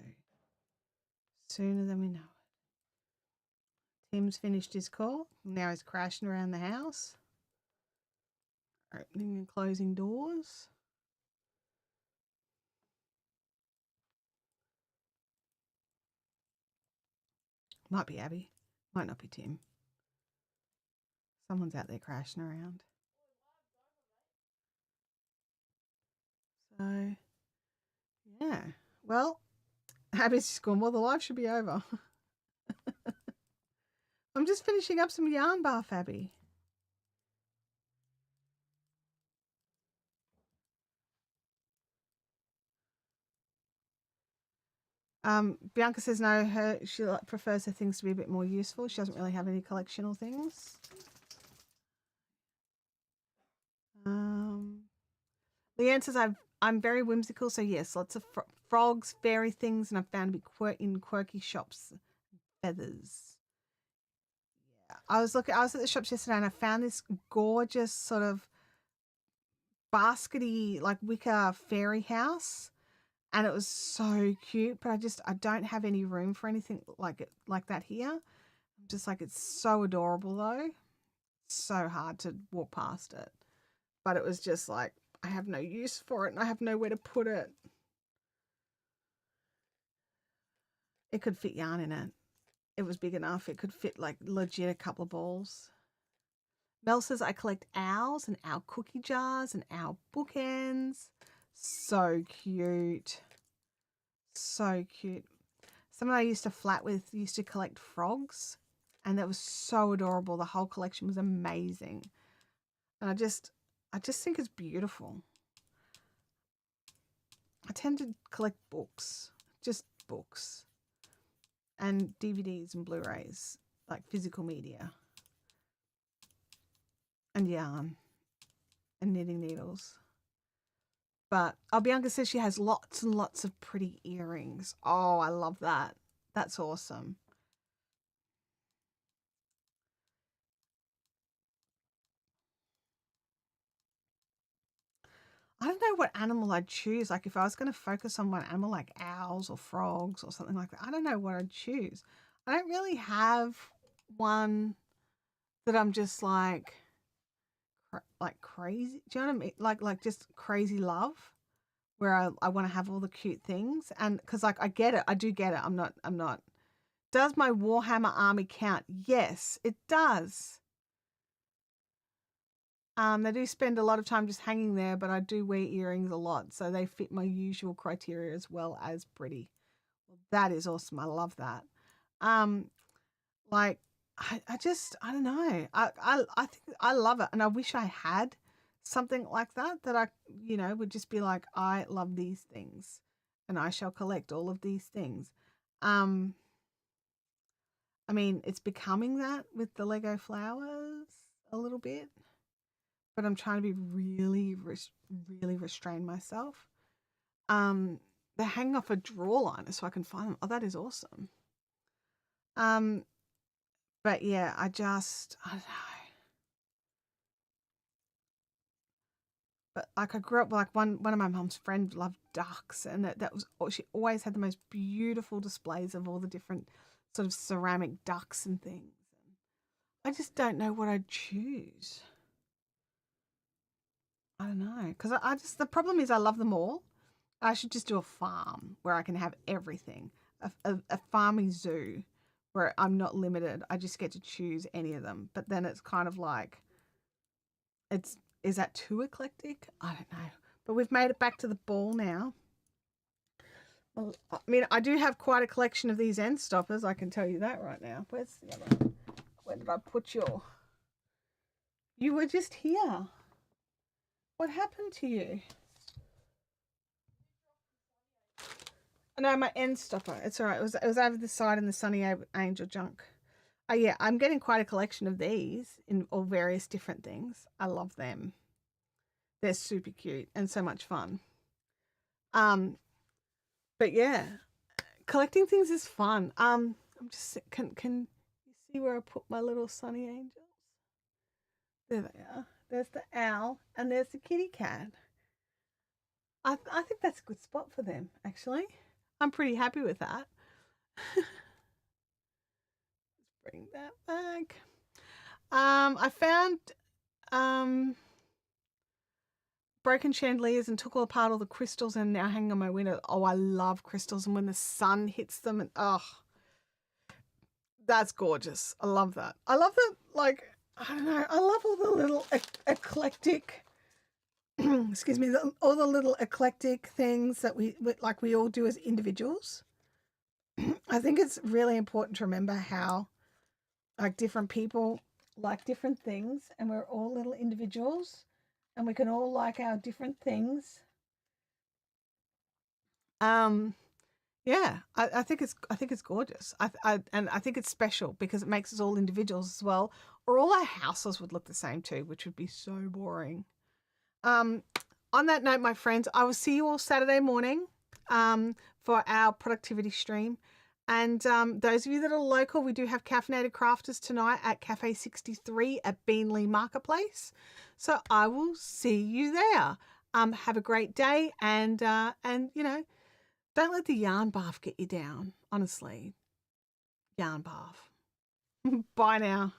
Sooner than we know it. Tim's finished his call. Now he's crashing around the house, opening and closing doors. Might be Abby. Might not be Tim. Someone's out there crashing around. So, yeah. Well, Abby's just gone, well, the live should be over. I'm just finishing up some yarn bath, Abby. Bianca says no, she prefers her things to be a bit more useful. She doesn't really have any collectional things. Leanne says I'm very whimsical, so yes, lots of frogs, fairy things, and I've found to be in quirky shops. Feathers. Yeah, I was at the shops yesterday, and I found this gorgeous sort of baskety like wicker fairy house, and it was so cute. But I don't have any room for anything like that here. I'm just like, it's so adorable though. So hard to walk past it, but it was just like, I have no use for it and I have nowhere to put it. It could fit yarn in it. It was big enough. It could fit like legit a couple of balls. Mel says I collect owls and owl cookie jars and owl bookends. So cute. So cute. Someone I used to flat with used to collect frogs, and that was so adorable. The whole collection was amazing. And I just think it's beautiful. I tend to collect books, just books, and DVDs and Blu-rays, like physical media, and yarn, and knitting needles. But Bianca says she has lots and lots of pretty earrings. Oh, I love that. That's awesome. I don't know what animal I'd choose. Like if I was going to focus on one animal, like owls or frogs or something like that, I don't know what I'd choose. I don't really have one that I'm just like crazy. Do you know what I mean? Like just crazy love, where I want to have all the cute things, and because like I get it, I do get it. I'm not. Does my Warhammer army count? Yes, it does. They do spend a lot of time just hanging there, but I do wear earrings a lot, so they fit my usual criteria as well as pretty. Well, that is awesome. I love that. Like I don't know. I think I love it, and I wish I had something like that I would just be like, I love these things, and I shall collect all of these things. Um, I mean, it's becoming that with the Lego flowers a little bit, but I'm trying to be really, really restrain myself. They're hanging off a drawer liner so I can find them. Oh, that is awesome. But yeah, I don't know. But like I grew up like one of my mum's friends loved ducks, and that was she always had the most beautiful displays of all the different sort of ceramic ducks and things. I just don't know what I'd choose. I don't know, because I just the problem is I love them all. I should just do a farm where I can have everything, a farming zoo where I'm not limited. I just get to choose any of them. But then it's kind of like, is that too eclectic? I don't know. But we've made it back to the ball now. Well, I mean, I do have quite a collection of these end stoppers. I can tell you that right now. Where's the other one? Where did I put your... You were just here. What happened to you? No, my end stopper. It's all right. It was over the side in the Sunny Angel junk. Oh yeah, I'm getting quite a collection of these in all various different things. I love them. They're super cute and so much fun. But yeah, collecting things is fun. I'm just can you see where I put my little Sunny Angels? There they are. There's the owl and there's the kitty cat. I think that's a good spot for them, actually. I'm pretty happy with that. Let's bring that back. I found broken chandeliers and took all apart all the crystals and now hanging on my window. Oh, I love crystals, and when the sun hits them, and that's gorgeous. I love that. I love that. Like, I don't know. I love all the little eclectic. Excuse me. All the little eclectic things that we all do as individuals. I think it's really important to remember how, like, different people like different things, and we're all little individuals, and we can all like our different things. Yeah, I think it's gorgeous. And I think it's special because it makes us all individuals as well, or all our houses would look the same too, which would be so boring. On that note, my friends, I will see you all Saturday morning for our productivity stream. And those of you that are local, we do have Caffeinated Crafters tonight at Cafe 63 at Beanley Marketplace. So I will see you there. Have a great day, and you know, don't let the yarn bath get you down. Honestly, yarn bath. Bye now.